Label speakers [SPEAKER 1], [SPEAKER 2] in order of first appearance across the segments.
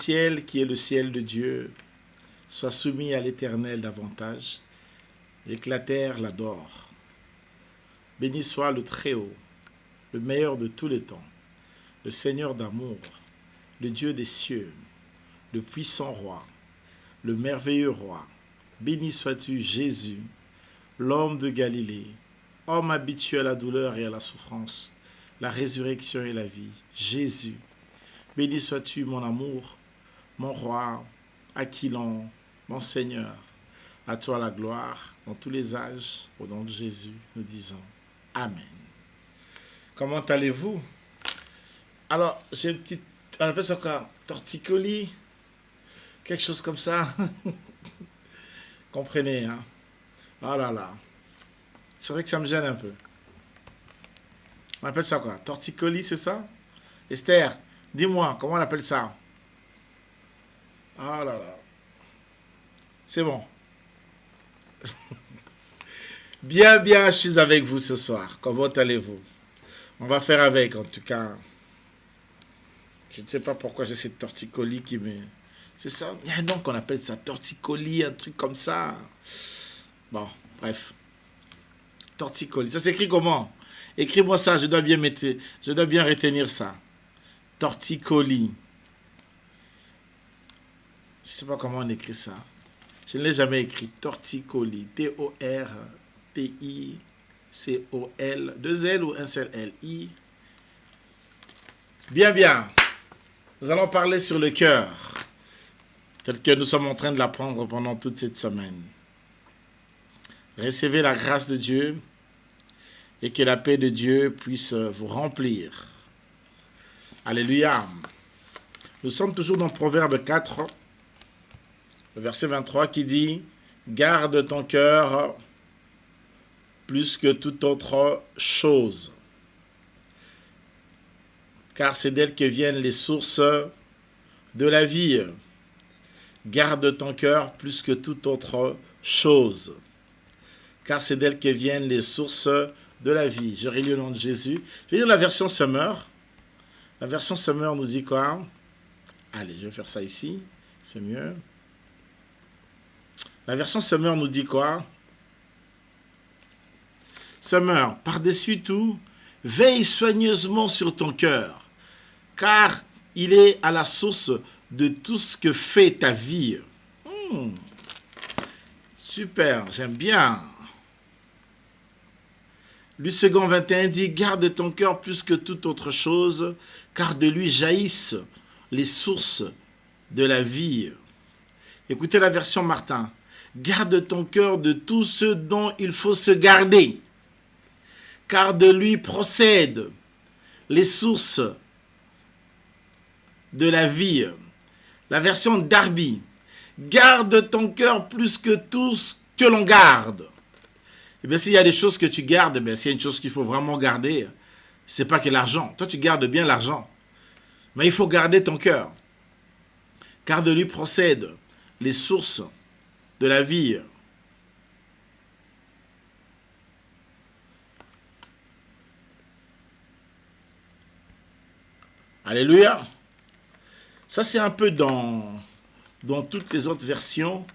[SPEAKER 1] Ciel qui est le ciel de Dieu soit soumis à l'Éternel davantage, et que la terre l'adore. Béni soit le Très-Haut, le meilleur de tous les temps, le Seigneur d'amour, le Dieu des cieux, le puissant roi, le merveilleux roi. Béni sois-tu, Jésus, l'homme de Galilée, homme habitué à la douleur et à la souffrance, la résurrection et la vie. Jésus, béni sois-tu, mon amour, mon roi, Aquilon, mon Seigneur. À toi la gloire dans tous les âges. Au nom de Jésus, nous disons Amen. Comment allez-vous? Alors, j'ai une petite... On appelle ça quoi? Torticolis? Quelque chose comme ça. Comprenez, hein? Oh là là. C'est vrai que ça me gêne un peu. On appelle ça quoi? Torticolis, c'est ça? Esther, dis-moi, comment on appelle ça? Oh là là. C'est bon. Bien, je suis avec vous ce soir. Comment allez-vous? On va faire avec, en tout cas. Je ne sais pas pourquoi j'ai cette torticolis qui me... C'est ça? Il y a un nom qu'on appelle ça, torticolis, un truc comme ça. Bon, bref. Torticolis. Ça s'écrit comment? Écris-moi ça, je dois bien retenir ça. Torticolis. Je ne sais pas comment on écrit ça. Je ne l'ai jamais écrit. Torticolis. T-O-R-T-I-C-O-L. Deux L ou un seul L? I. Bien. Nous allons parler sur le cœur, tel que nous sommes en train de l'apprendre pendant toute cette semaine. Recevez la grâce de Dieu et que la paix de Dieu puisse vous remplir. Alléluia. Nous sommes toujours dans Proverbe 4, le verset 23 qui dit « Garde ton cœur plus que toute autre chose, car c'est d'elle que viennent les sources de la vie. » Garde ton cœur plus que toute autre chose, car c'est d'elle que viennent les sources de la vie. Je relis le nom de Jésus. Je vais lire la version Summer. La version Summer nous dit quoi? Allez, je vais faire ça ici. C'est mieux. La version Summer nous dit quoi? Summer, par-dessus tout, veille soigneusement sur ton cœur, car il est à la source de tout ce que fait ta vie. Super, j'aime bien. Luc-Second 21 dit, garde ton cœur plus que toute autre chose, car de lui jaillissent les sources de la vie. Écoutez la version Martin. Garde ton cœur de tout ce dont il faut se garder, car de lui procèdent les sources de la vie. La version Darby. Garde ton cœur plus que tout ce que l'on garde. Et bien, s'il y a des choses que tu gardes, bien, s'il y a une chose qu'il faut vraiment garder, c'est pas que l'argent. Toi, tu gardes bien l'argent. Mais il faut garder ton cœur. Car de lui procèdent les sources de la vie. Alléluia. Ça, c'est un peu dans toutes les autres versions,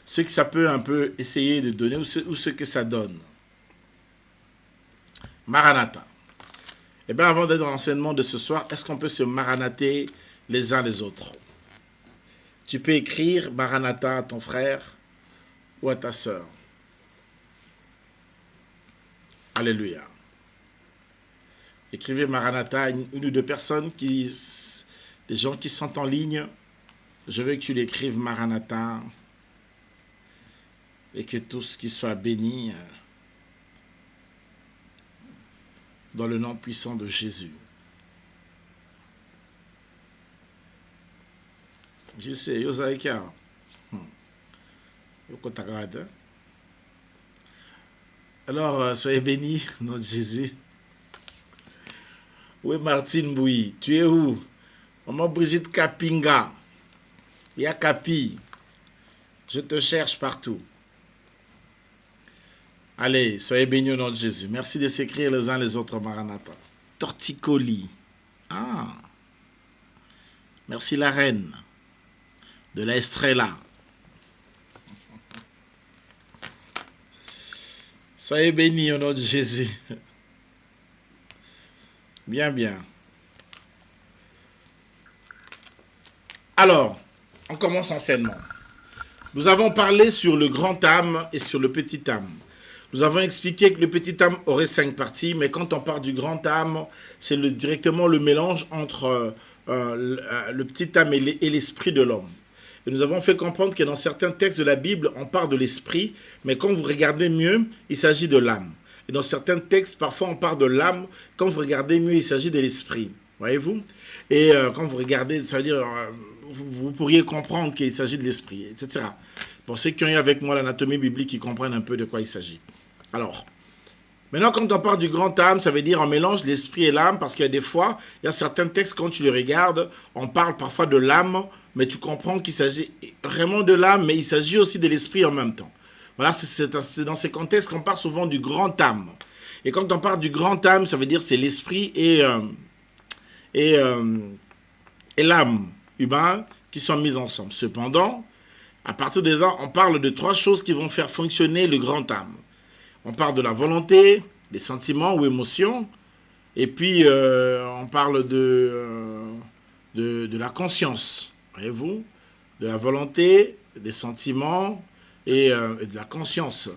[SPEAKER 1] ce que ça peut un peu essayer de donner ou ce que ça donne. Maranatha. Eh bien, avant d'être dans l'enseignement de ce soir, est-ce qu'on peut se maranater les uns les autres? Tu peux écrire Maranatha à ton frère ou à ta sœur. Alléluia. Écrivez Maranatha à une ou deux personnes, des gens qui sont en ligne. Je veux que tu l'écrives Maranatha et que tous qui soient bénis dans le nom puissant de Jésus. Je sais, Yosaïka. Alors, soyez bénis, notre Jésus. Où est Martine Bouy? Tu es où? Maman Brigitte Kapinga. Il y a Capi. Je te cherche partout. Allez, soyez bénis au nom de Jésus. Merci de s'écrire les uns les autres, Maranatha. Torticolis. Ah. Merci la reine. de la Estrella. Soyez bénis au nom de Jésus. Bien, bien. Alors, on commence enseignement. Nous avons parlé sur le grand âme et sur le petit âme. Nous avons expliqué que le petit âme aurait 5 parties, mais quand on parle du grand âme, c'est directement le mélange entre le petit âme et l'esprit de l'homme. Et nous avons fait comprendre que dans certains textes de la Bible, on parle de l'esprit, mais quand vous regardez mieux, il s'agit de l'âme. Et dans certains textes, parfois on parle de l'âme, quand vous regardez mieux, il s'agit de l'esprit. Voyez-vous? Et quand vous regardez, ça veut dire, vous pourriez comprendre qu'il s'agit de l'esprit, etc. Pour ceux qui ont eu avec moi l'anatomie biblique, ils comprennent un peu de quoi il s'agit. Alors, maintenant quand on parle du grand âme, ça veut dire on mélange l'esprit et l'âme, parce qu'il y a des fois, il y a certains textes, quand tu les regardes, on parle parfois de l'âme, mais tu comprends qu'il s'agit vraiment de l'âme, mais il s'agit aussi de l'esprit en même temps. Voilà, c'est dans ces contextes qu'on parle souvent du grand âme. Et quand on parle du grand âme, ça veut dire c'est l'esprit et l'âme humaine qui sont mis ensemble. Cependant, à partir de là, on parle de 3 choses qui vont faire fonctionner le grand âme. On parle de la volonté, des sentiments ou émotions, et puis on parle de la conscience. Voyez-vous, de la volonté, des sentiments et de la conscience.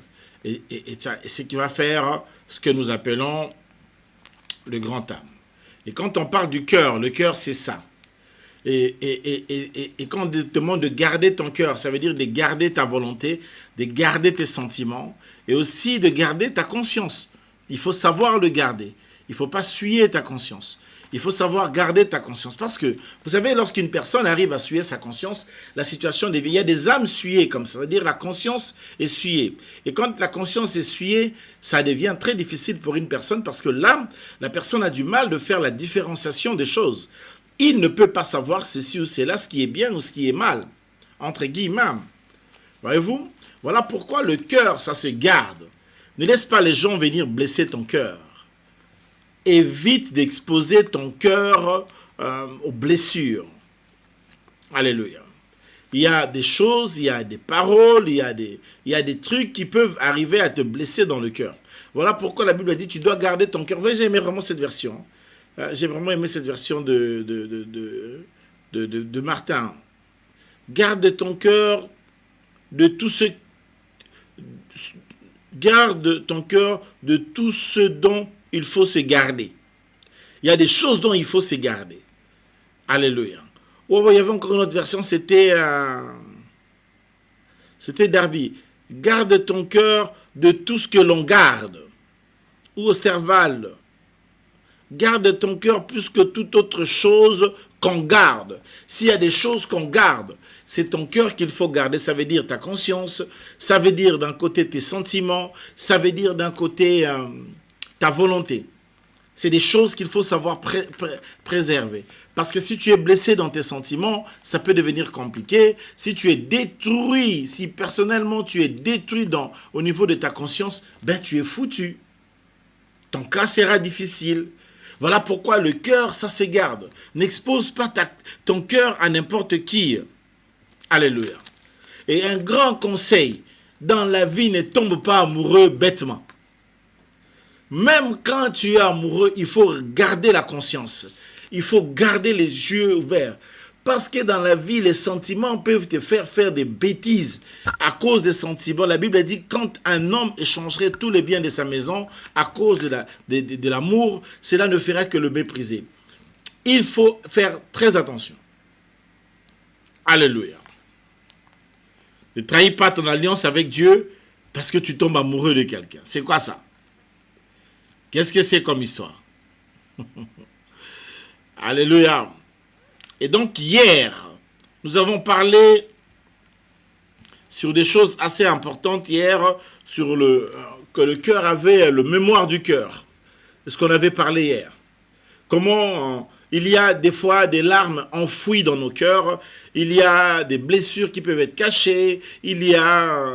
[SPEAKER 1] Et c'est ce qui va faire ce que nous appelons le grand âme. Et quand on parle du cœur, le cœur c'est ça. Et quand on te demande de garder ton cœur, ça veut dire de garder ta volonté, de garder tes sentiments et aussi de garder ta conscience. Il faut savoir le garder. Il ne faut pas souiller ta conscience. Il faut savoir garder ta conscience. Parce que, vous savez, lorsqu'une personne arrive à souiller sa conscience, la situation devient... Il y a des âmes souillées comme ça. C'est-à-dire la conscience est souillée. Et quand la conscience est souillée, ça devient très difficile pour une personne parce que l'âme, la personne a du mal de faire la différenciation des choses. Il ne peut pas savoir ceci ou cela, ce qui est bien ou ce qui est mal. Entre guillemets. Voyez-vous? Voilà pourquoi le cœur, ça se garde. Ne laisse pas les gens venir blesser ton cœur. Évite d'exposer ton cœur aux blessures. Alléluia. Il y a des choses, il y a des paroles, il y a des trucs qui peuvent arriver à te blesser dans le cœur. Voilà pourquoi la Bible a dit tu dois garder ton cœur. Vous voyez, j'ai aimé vraiment cette version. J'ai vraiment aimé cette version de Martin. Garde ton cœur de tout ce... Garde ton cœur de tout ce dont il faut se garder. Il y a des choses dont il faut se garder. Alléluia. Oh, il y avait encore une autre version, c'était Darby. Garde ton cœur de tout ce que l'on garde. Ou Osterval. Garde ton cœur plus que toute autre chose qu'on garde. S'il y a des choses qu'on garde, c'est ton cœur qu'il faut garder. Ça veut dire ta conscience, ça veut dire d'un côté tes sentiments, ça veut dire d'un côté ta volonté. C'est des choses qu'il faut savoir préserver. Parce que si tu es blessé dans tes sentiments, ça peut devenir compliqué. Si tu es détruit, si personnellement tu es détruit au niveau de ta conscience, ben tu es foutu. Ton cas sera difficile. Voilà pourquoi le cœur, ça se garde. N'expose pas ton cœur à n'importe qui. Alléluia. Et un grand conseil, dans la vie, ne tombe pas amoureux bêtement. Même quand tu es amoureux, il faut garder la conscience. Il faut garder les yeux ouverts. Parce que dans la vie, les sentiments peuvent te faire des bêtises à cause des sentiments. La Bible dit quand un homme échangerait tous les biens de sa maison à cause de l'amour, cela ne fera que le mépriser. Il faut faire très attention. Alléluia. Ne trahis pas ton alliance avec Dieu parce que tu tombes amoureux de quelqu'un. C'est quoi ça? Qu'est-ce que c'est comme histoire? Alléluia. Et donc hier, nous avons parlé sur des choses assez importantes hier, sur que le cœur avait le mémoire du cœur. C'est ce qu'on avait parlé hier. Comment il y a des fois des larmes enfouies dans nos cœurs, il y a des blessures qui peuvent être cachées, il y a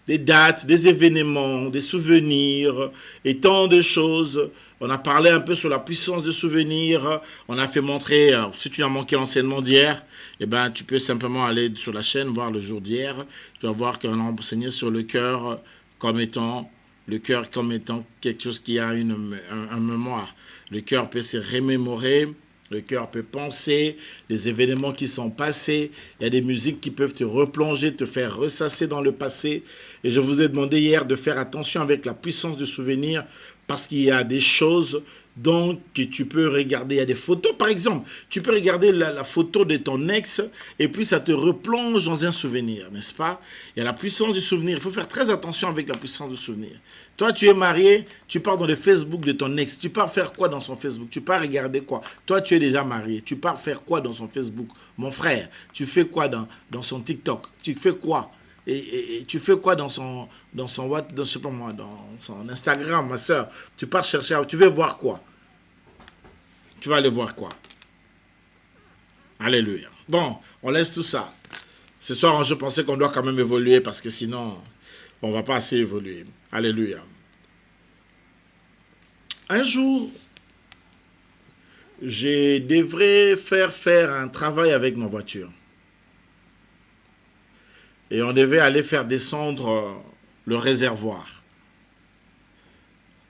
[SPEAKER 1] des dates, des événements, des souvenirs et tant de choses. On a parlé un peu sur la puissance des souvenirs. On a fait montrer, si tu as manqué l'enseignement d'hier, eh ben, tu peux simplement aller sur la chaîne, voir le jour d'hier. Tu vas voir qu'on a enseigné sur le cœur comme étant quelque chose qui a un mémoire. Le cœur peut se remémorer. Le cœur peut penser les événements qui sont passés. Il y a des musiques qui peuvent te replonger, te faire ressasser dans le passé. Et je vous ai demandé hier de faire attention avec la puissance du souvenir parce qu'il y a des choses donc que tu peux regarder. Il y a des photos, par exemple. Tu peux regarder la photo de ton ex et puis ça te replonge dans un souvenir, n'est-ce pas? Il y a la puissance du souvenir. Il faut faire très attention avec la puissance du souvenir. Toi, tu es marié, tu pars dans le Facebook de ton ex. Tu pars faire quoi dans son Facebook? Tu pars regarder quoi? Toi, tu es déjà marié. Tu pars faire quoi dans son Facebook? Mon frère, tu fais quoi dans son TikTok? Tu fais quoi? Et tu fais quoi dans son je sais pas moi, dans son Instagram, ma soeur? Tu pars chercher, tu veux voir quoi? Tu vas aller voir quoi? Alléluia. Bon, on laisse tout ça. Ce soir, je pensais qu'on doit quand même évoluer parce que sinon, on ne va pas assez évoluer. Alléluia. Un jour, je devrais faire un travail avec ma voiture. Et on devait aller faire descendre le réservoir.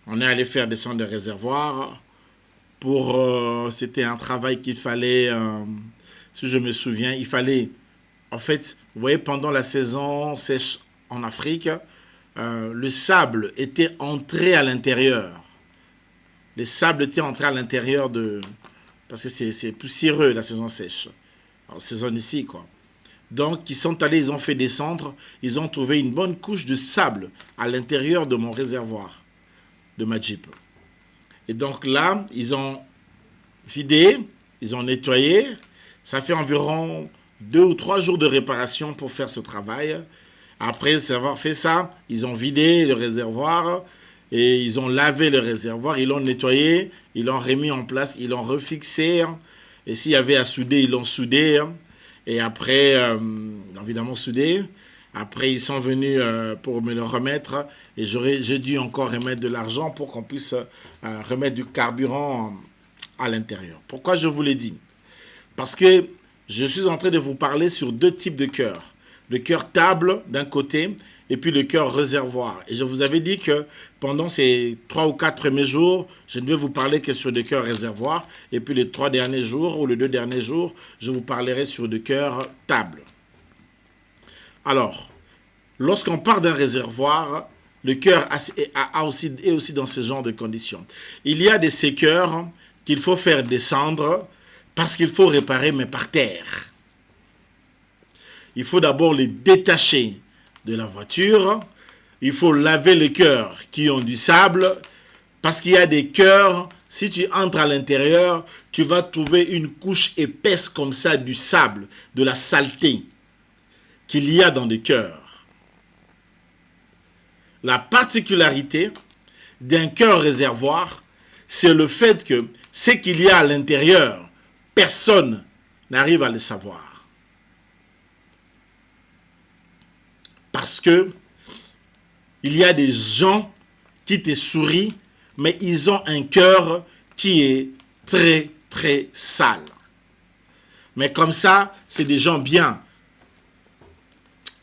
[SPEAKER 1] On est allé faire descendre le réservoir c'était un travail qu'il fallait, si je me souviens, il fallait, en fait, vous voyez, pendant la saison sèche en Afrique, le sable était entré à l'intérieur. Les sables étaient entrés à l'intérieur parce que c'est poussiéreux la saison sèche. Alors, saison ici, quoi. Donc, ils sont allés, ils ont fait descendre, ils ont trouvé une bonne couche de sable à l'intérieur de mon réservoir, de ma Jeep. Et donc là, ils ont vidé, ils ont nettoyé. Ça fait environ 2 ou 3 jours de réparation pour faire ce travail. Après avoir fait ça, ils ont vidé le réservoir et ils ont lavé le réservoir, ils l'ont nettoyé, ils l'ont remis en place, ils l'ont refixé. Et s'il y avait à souder, ils l'ont soudé. Et après, évidemment soudé. Après, ils sont venus pour me le remettre et j'ai dû encore remettre de l'argent pour qu'on puisse remettre du carburant à l'intérieur. Pourquoi je vous l'ai dit? Parce que je suis en train de vous parler sur 2 types de cœurs. Le cœur table d'un côté et puis le cœur réservoir. Et je vous avais dit que pendant ces 3 ou 4 premiers jours, je ne vais vous parler que sur des cœurs réservoirs. Et puis les 3 derniers jours ou les 2 derniers jours, je vous parlerai sur des cœurs table. Alors, lorsqu'on part d'un réservoir, le cœur est aussi dans ce genre de conditions. Il y a de ces cœurs qu'il faut faire descendre parce qu'il faut réparer, mais par terre. Il faut d'abord les détacher de la voiture. Il faut laver les cœurs qui ont du sable parce qu'il y a des cœurs, si tu entres à l'intérieur, tu vas trouver une couche épaisse comme ça du sable, de la saleté qu'il y a dans des cœurs. La particularité d'un cœur réservoir, c'est le fait que ce qu'il y a à l'intérieur, personne n'arrive à le savoir. Parce que il y a des gens qui te sourient, mais ils ont un cœur qui est très, très sale. Mais comme ça, c'est des gens bien,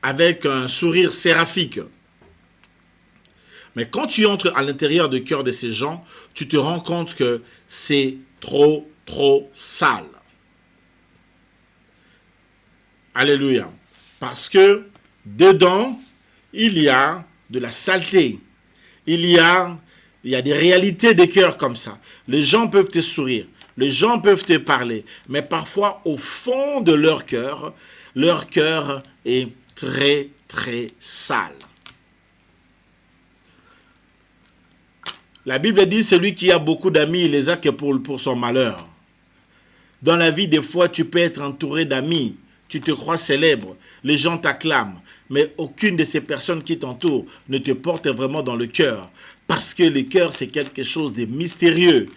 [SPEAKER 1] avec un sourire séraphique. Mais quand tu entres à l'intérieur du cœur de ces gens, tu te rends compte que c'est trop, trop sale. Alléluia. Parce que dedans, il y a de la saleté. Il y a des réalités de cœur comme ça. Les gens peuvent te sourire. Les gens peuvent te parler. Mais parfois, au fond de leur cœur est très, très sale. La Bible dit, celui qui a beaucoup d'amis, il les a que pour son malheur. Dans la vie, des fois, tu peux être entouré d'amis. Tu te crois célèbre. Les gens t'acclament. Mais aucune de ces personnes qui t'entourent ne te porte vraiment dans le cœur. Parce que le cœur, c'est quelque chose de mystérieux.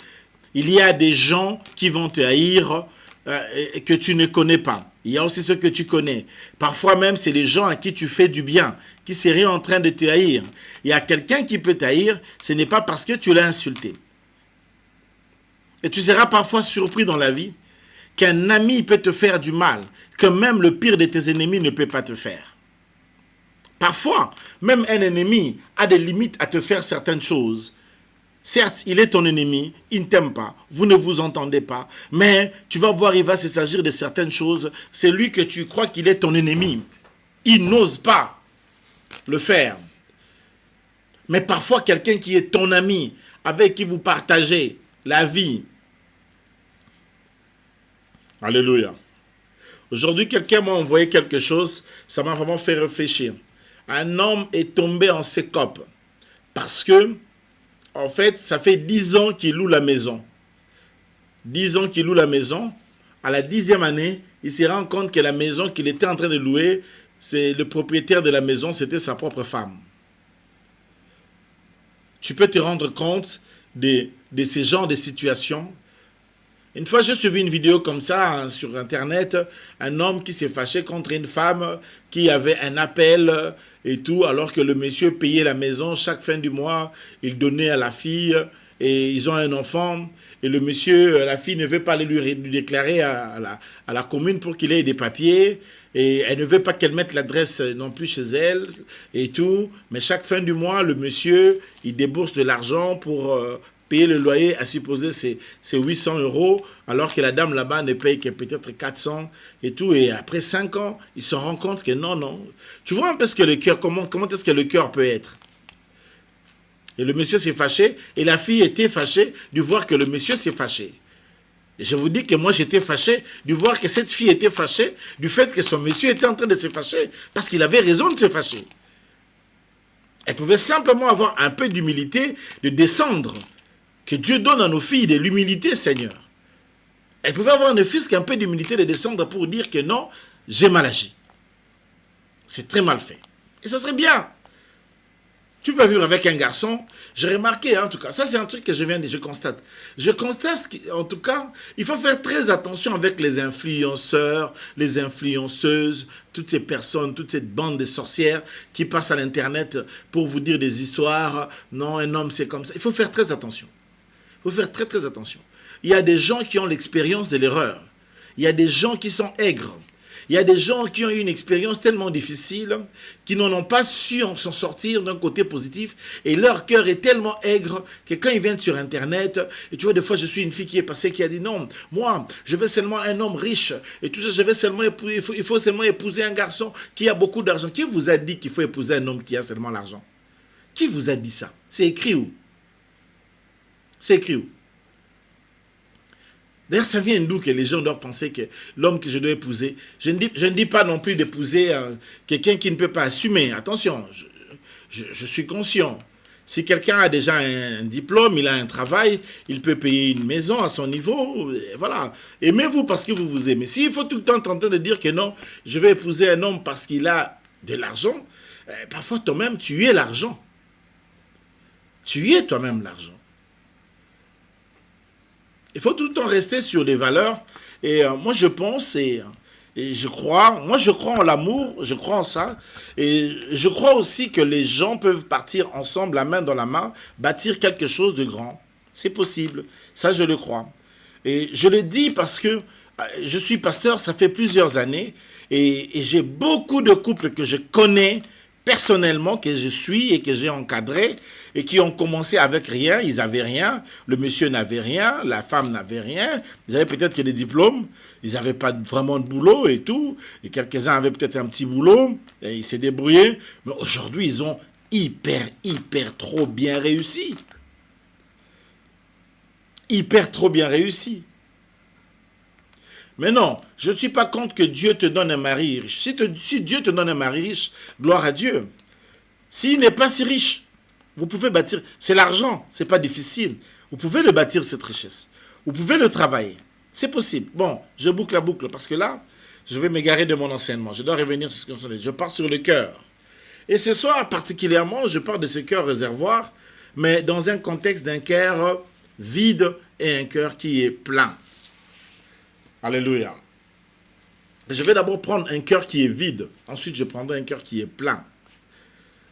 [SPEAKER 1] Il y a des gens qui vont te haïr que tu ne connais pas. Il y a aussi ceux que tu connais. Parfois même, c'est les gens à qui tu fais du bien, qui seraient en train de te haïr. Il y a quelqu'un qui peut t'haïr, ce n'est pas parce que tu l'as insulté. Et tu seras parfois surpris dans la vie qu'un ami peut te faire du mal, que même le pire de tes ennemis ne peut pas te faire. Parfois, même un ennemi a des limites à te faire certaines choses. Certes, il est ton ennemi, il ne t'aime pas, vous ne vous entendez pas, mais tu vas voir, il va s'agir de certaines choses. C'est lui que tu crois qu'il est ton ennemi. Il n'ose pas le faire. Mais parfois, quelqu'un qui est ton ami, avec qui vous partagez la vie. Alléluia. Aujourd'hui, quelqu'un m'a envoyé quelque chose, ça m'a vraiment fait réfléchir. Un homme est tombé en sécope parce que, en fait, ça fait 10 ans qu'il loue la maison. 10 ans qu'il loue la maison. À la 10e année, il se rend compte que la maison qu'il était en train de louer, c'est le propriétaire de la maison, c'était sa propre femme. Tu peux te rendre compte de ces genres de situations. Une fois, j'ai suivi une vidéo comme ça sur Internet, un homme qui s'est fâché contre une femme qui avait un appel et tout, alors que le monsieur payait la maison chaque fin du mois, il donnait à la fille et ils ont un enfant. Et le monsieur, la fille ne veut pas lui déclarer à la commune pour qu'il ait des papiers. Et elle ne veut pas qu'elle mette l'adresse non plus chez elle et tout. Mais chaque fin du mois, le monsieur, il débourse de l'argent pour payer le loyer, à supposer c'est 800 €, alors que la dame là-bas ne paye que peut-être 400 et tout. Et après 5 ans, il se rend compte que non. Tu vois un peu ce que le cœur, comment est-ce que le cœur peut être. Et le monsieur s'est fâché, et la fille était fâchée de voir que le monsieur s'est fâché. Et je vous dis que moi j'étais fâché de voir que cette fille était fâchée du fait que son monsieur était en train de se fâcher, parce qu'il avait raison de se fâcher. Elle pouvait simplement avoir un peu d'humilité, de descendre. Que Dieu donne à nos filles de l'humilité, Seigneur. Elle pouvait avoir ne fût qu'un peu d'humilité de descendre pour dire que non, j'ai mal agi. C'est très mal fait. Et ça serait bien. Tu peux vivre avec un garçon. J'ai remarqué, en tout cas, ça c'est un truc que je constate. Je constate qu'en tout cas, il faut faire très attention avec les influenceurs, les influenceuses, toutes ces personnes, toute cette bande de sorcières qui passent à l'internet pour vous dire des histoires. Non, un homme c'est comme ça. Il faut faire très attention. Il faut faire très très attention. Il y a des gens qui ont l'expérience de l'erreur. Il y a des gens qui sont aigres. Il y a des gens qui ont eu une expérience tellement difficile, qui n'en ont pas su s'en sortir d'un côté positif, et leur cœur est tellement aigre que quand ils viennent sur Internet, et tu vois, des fois, je suis une fille qui est passée, qui a dit non, moi, je veux seulement un homme riche, et tout ça, je veux seulement il faut seulement épouser un garçon qui a beaucoup d'argent. Qui vous a dit qu'il faut épouser un homme qui a seulement l'argent? Qui vous a dit ça? C'est écrit où? C'est écrit où? D'ailleurs, ça vient d'où que les gens doivent penser que l'homme que je dois épouser, je ne dis pas non plus d'épouser quelqu'un qui ne peut pas assumer. Attention, je suis conscient. Si quelqu'un a déjà un diplôme, il a un travail, il peut payer une maison à son niveau, voilà. Aimez-vous parce que vous vous aimez. S'il faut tout le temps tenter de dire que non, je vais épouser un homme parce qu'il a de l'argent, parfois toi-même, tu es l'argent. Tu es toi-même l'argent. Il faut tout le temps rester sur les valeurs. Et moi, je pense et je crois. Moi, je crois en l'amour. Je crois en ça. Et je crois aussi que les gens peuvent partir ensemble, la main dans la main, bâtir quelque chose de grand. C'est possible. Ça, je le crois. Et je le dis parce que je suis pasteur, ça fait plusieurs années. Et j'ai beaucoup de couples que je connais personnellement, que je suis et que j'ai encadré, et qui ont commencé avec rien, ils n'avaient rien, le monsieur n'avait rien, la femme n'avait rien, ils avaient peut-être que des diplômes, ils n'avaient pas vraiment de boulot et tout, et quelques-uns avaient peut-être un petit boulot, et ils s'est débrouillés, mais aujourd'hui ils ont hyper trop bien réussi. Hyper trop bien réussi. Mais non, je ne suis pas contre que Dieu te donne un mari riche. Si Dieu te donne un mari riche, gloire à Dieu. S'il n'est pas si riche, vous pouvez bâtir. C'est l'argent, ce n'est pas difficile. Vous pouvez le bâtir, cette richesse. Vous pouvez le travailler. C'est possible. Bon, je boucle la boucle parce que là, je vais m'égarer de mon enseignement. Je dois revenir sur ce que je pars sur le cœur. Et ce soir, particulièrement, je parle de ce cœur réservoir, mais dans un contexte d'un cœur vide et un cœur qui est plein. Alléluia. Je vais d'abord prendre un cœur qui est vide. Ensuite, je prendrai un cœur qui est plein.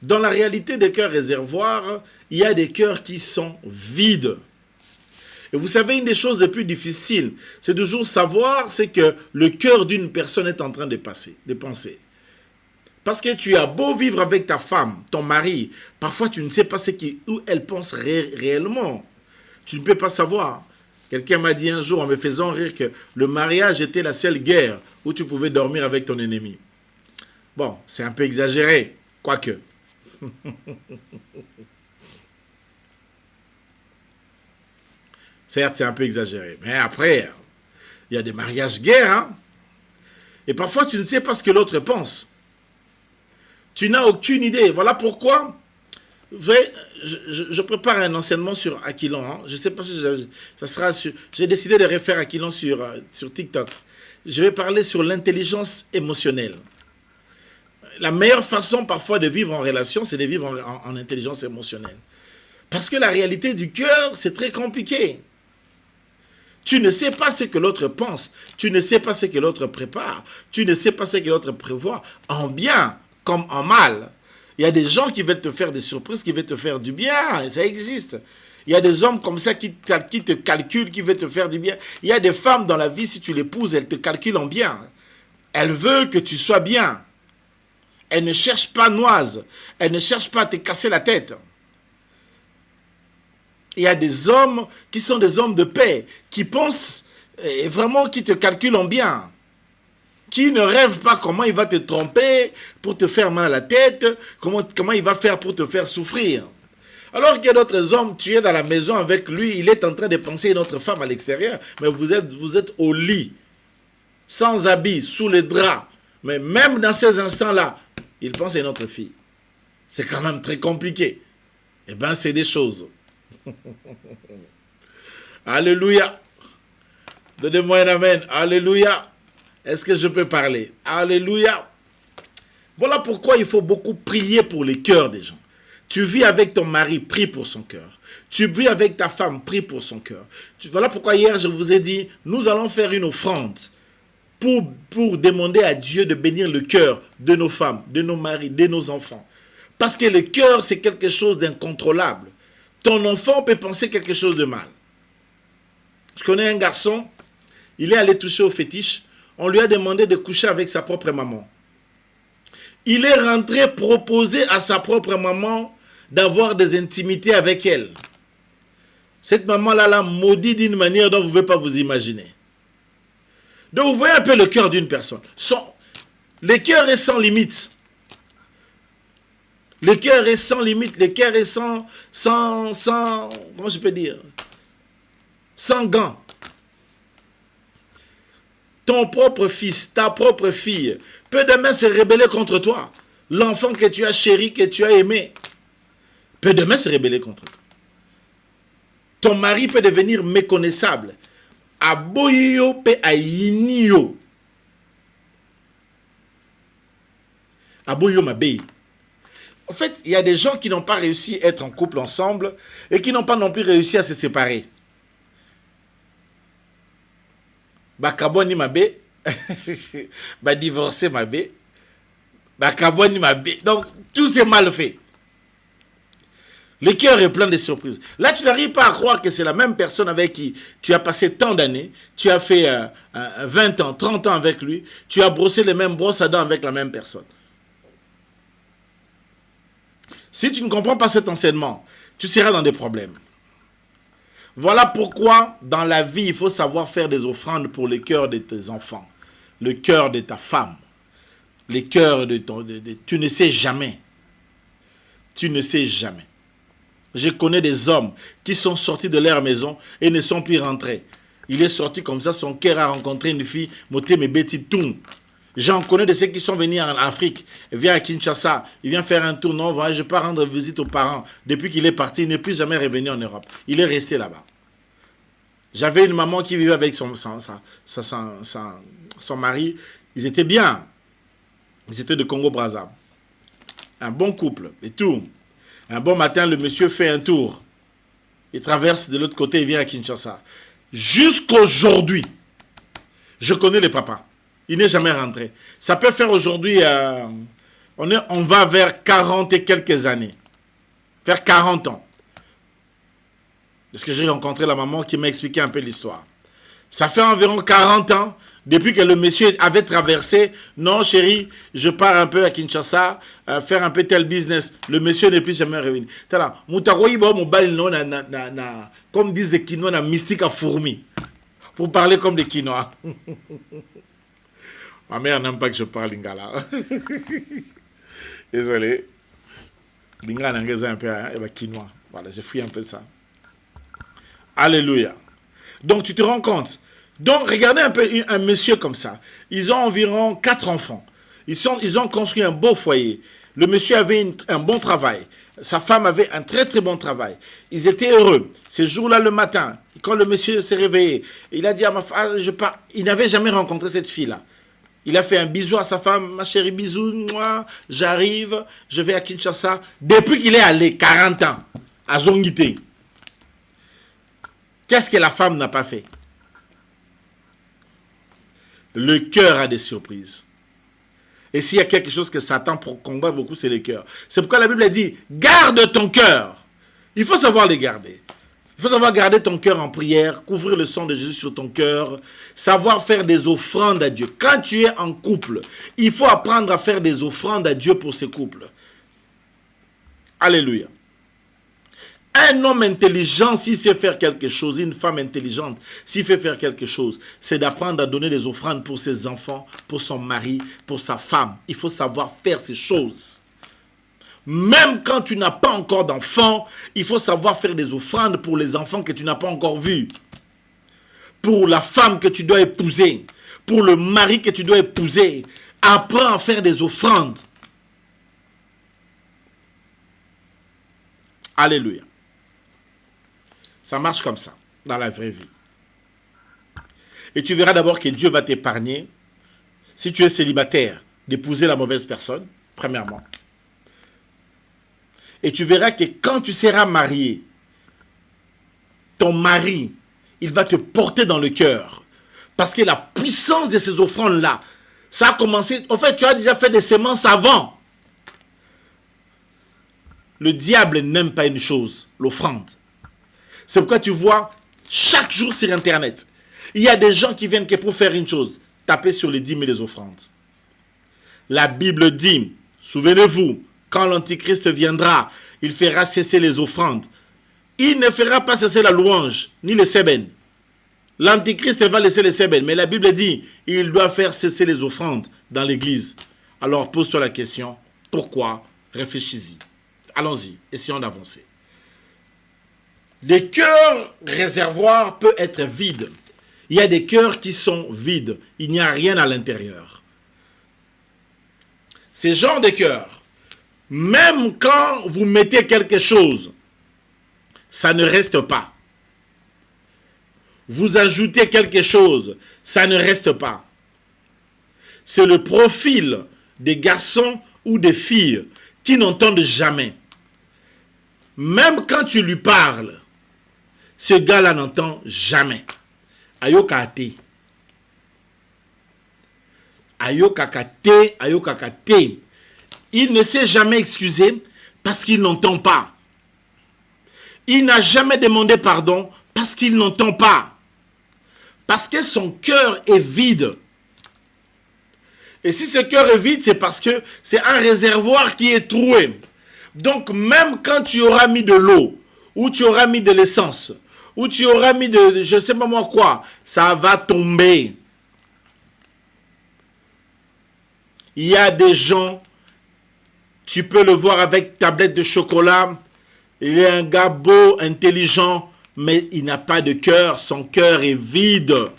[SPEAKER 1] Dans la réalité des cœurs réservoirs, il y a des cœurs qui sont vides. Et vous savez, une des choses les plus difficiles, c'est toujours savoir ce que le cœur d'une personne est en train de penser. Parce que tu as beau vivre avec ta femme, ton mari, parfois tu ne sais pas où elle pense réellement. Tu ne peux pas savoir. Quelqu'un m'a dit un jour en me faisant rire que le mariage était la seule guerre où tu pouvais dormir avec ton ennemi. Bon, c'est un peu exagéré, quoique. Certes, c'est un peu exagéré. Mais après, il y a des mariages guerres. Hein? Et parfois, tu ne sais pas ce que l'autre pense. Tu n'as aucune idée. Voilà pourquoi je prépare un enseignement sur Aquilon. Hein? Je ne sais pas si ça sera sur... J'ai décidé de refaire Aquilon sur TikTok. Je vais parler sur l'intelligence émotionnelle. La meilleure façon parfois de vivre en relation, c'est de vivre en intelligence émotionnelle. Parce que la réalité du cœur, c'est très compliqué. Tu ne sais pas ce que l'autre pense. Tu ne sais pas ce que l'autre prépare. Tu ne sais pas ce que l'autre prévoit. En bien comme en mal. Il y a des gens qui veulent te faire des surprises, qui veulent te faire du bien. Ça existe. Il y a des hommes comme ça qui te calculent, qui veulent te faire du bien. Il y a des femmes dans la vie, si tu l'épouses, elles te calculent en bien. Elles veulent que tu sois bien. Elles ne cherchent pas noise. Elles ne cherchent pas à te casser la tête. Il y a des hommes qui sont des hommes de paix, qui pensent et vraiment qui te calculent en bien. Qui ne rêvent pas comment il va te tromper pour te faire mal à la tête, comment il va faire pour te faire souffrir. Alors qu'il y a d'autres hommes, tu es dans la maison avec lui, il est en train de penser à une autre femme à l'extérieur, mais vous êtes au lit, sans habit, sous les draps. Mais même dans ces instants-là, il pense à une autre fille. C'est quand même très compliqué. Eh bien, c'est des choses. Alléluia. Donnez-moi un amen. Alléluia. Est-ce que je peux parler? Alléluia. Voilà pourquoi il faut beaucoup prier pour les cœurs des gens. Tu vis avec ton mari, prie pour son cœur. Tu vis avec ta femme, prie pour son cœur. Voilà pourquoi hier je vous ai dit, nous allons faire une offrande pour demander à Dieu de bénir le cœur de nos femmes, de nos maris, de nos enfants. Parce que le cœur, c'est quelque chose d'incontrôlable. Ton enfant peut penser quelque chose de mal. Je connais un garçon, il est allé toucher au fétiche. On lui a demandé de coucher avec sa propre maman. Il est rentré proposer à sa propre maman d'avoir des intimités avec elle. Cette maman-là l'a maudit d'une manière dont vous ne pouvez pas vous imaginer. Donc vous voyez un peu le cœur d'une personne. Le cœur est sans limite. Le cœur est sans limite. Le cœur est sans comment je peux dire? Sans gants. Ton propre fils, ta propre fille peut demain se rebeller contre toi. L'enfant que tu as chéri, que tu as aimé, peut demain se rebeller contre toi. Ton mari peut devenir méconnaissable. Aboyo pe ayinio. Aboyo mabei. En fait, il y a des gens qui n'ont pas réussi à être en couple ensemble et qui n'ont pas non plus réussi à se séparer. Bakaboni mabe, ba divorcer mabe, bakaboni mabe. Donc tout c'est mal fait. Le cœur est plein de surprises. Là, tu n'arrives pas à croire que c'est la même personne avec qui tu as passé tant d'années, tu as fait 20 ans, 30 ans avec lui, tu as brossé les mêmes brosses à dents avec la même personne. Si tu ne comprends pas cet enseignement, tu seras dans des problèmes. Voilà pourquoi, dans la vie, il faut savoir faire des offrandes pour le cœur de tes enfants, le cœur de ta femme, le cœur de ton... tu ne sais jamais. Tu ne sais jamais. Je connais des hommes qui sont sortis de leur maison et ne sont plus rentrés. Il est sorti comme ça, son cœur a rencontré une fille, Moté Mebeti Toum. J'en connais de ceux qui sont venus en Afrique, il vient à Kinshasa, il vient faire un tour, non, je ne vais pas rendre visite aux parents. Depuis qu'il est parti, il n'est plus jamais revenu en Europe. Il est resté là-bas. J'avais une maman qui vivait avec son mari, ils étaient bien. Ils étaient de Congo-Brazzaville. Un bon couple et tout. Un bon matin, le monsieur fait un tour. Il traverse de l'autre côté, il vient à Kinshasa. Jusqu'aujourd'hui, Je connais le papa. Il n'est jamais rentré. Ça peut faire aujourd'hui, on va vers 40 et quelques années. Vers 40 ans. Parce que j'ai rencontré la maman qui m'a expliqué un peu l'histoire. Ça fait environ 40 ans, depuis que le monsieur avait traversé. Non, chérie, je pars un peu à Kinshasa, faire un peu tel business. Le monsieur n'est plus jamais revenu. Comme disent les Quinois, la mystique à fourmi. Pour parler comme des Quinois. Ma mère n'aime pas que je parle lingala. Désolé. Lingala c'est un peu Quinois. Voilà, j'ai fouillé un peu ça. Alléluia. Donc tu te rends compte. Donc regardez un peu un monsieur comme ça. Ils ont environ 4 enfants. Ils ont construit un beau foyer. Le monsieur avait un bon travail. Sa femme avait un très très bon travail. Ils étaient heureux. Ce jour-là le matin, quand le monsieur s'est réveillé, il a dit à ma femme, je pars. Il n'avait jamais rencontré cette fille-là. Il a fait un bisou à sa femme, ma chérie, bisou, moi, j'arrive, je vais à Kinshasa. Depuis qu'il est allé, 40 ans, à Zongité. Qu'est-ce que la femme n'a pas fait? Le cœur a des surprises. Et s'il y a quelque chose que Satan combat beaucoup, c'est le cœur. C'est pourquoi la Bible a dit, garde ton cœur. Il faut savoir les garder. Il faut savoir garder ton cœur en prière, couvrir le sang de Jésus sur ton cœur, savoir faire des offrandes à Dieu. Quand tu es en couple, il faut apprendre à faire des offrandes à Dieu pour ces couples. Alléluia. Un homme intelligent, s'il sait faire quelque chose, une femme intelligente, s'il fait faire quelque chose, c'est d'apprendre à donner des offrandes pour ses enfants, pour son mari, pour sa femme. Il faut savoir faire ces choses. Même quand tu n'as pas encore d'enfants, il faut savoir faire des offrandes pour les enfants que tu n'as pas encore vus. Pour la femme que tu dois épouser. Pour le mari que tu dois épouser. Apprends à faire des offrandes. Alléluia. Ça marche comme ça, dans la vraie vie. Et tu verras d'abord que Dieu va t'épargner, si tu es célibataire, d'épouser la mauvaise personne, premièrement. Et tu verras que quand tu seras marié, ton mari, il va te porter dans le cœur. Parce que la puissance de ces offrandes-là, ça a commencé... En fait, tu as déjà fait des semences avant. Le diable n'aime pas une chose, l'offrande. C'est pourquoi tu vois, chaque jour sur Internet, il y a des gens qui viennent que pour faire une chose, taper sur les dîmes et les offrandes. La Bible dit, souvenez-vous, quand l'Antichrist viendra, il fera cesser les offrandes. Il ne fera pas cesser la louange, ni les sébènes. L'Antichrist va laisser les sébènes, mais la Bible dit, il doit faire cesser les offrandes dans l'église. Alors pose-toi la question, pourquoi? Réfléchis-y. Allons-y, essayons d'avancer. Les cœurs réservoirs peuvent être vides. Il y a des cœurs qui sont vides. Il n'y a rien à l'intérieur. Ces genres de cœurs, même quand vous mettez quelque chose, ça ne reste pas. Vous ajoutez quelque chose, ça ne reste pas. C'est le profil des garçons ou des filles qui n'entendent jamais. Même quand tu lui parles, ce gars-là n'entend jamais. Ayokate. Ayokakate, ayokakate. Il ne s'est jamais excusé parce qu'il n'entend pas. Il n'a jamais demandé pardon parce qu'il n'entend pas. Parce que son cœur est vide. Et si ce cœur est vide, c'est parce que c'est un réservoir qui est troué. Donc même quand tu auras mis de l'eau, ou tu auras mis de l'essence, ou tu auras mis de je ne sais pas moi quoi, ça va tomber. Il y a des gens, tu peux le voir avec tablette de chocolat, il est un gars beau, intelligent, mais il n'a pas de cœur, son cœur est vide.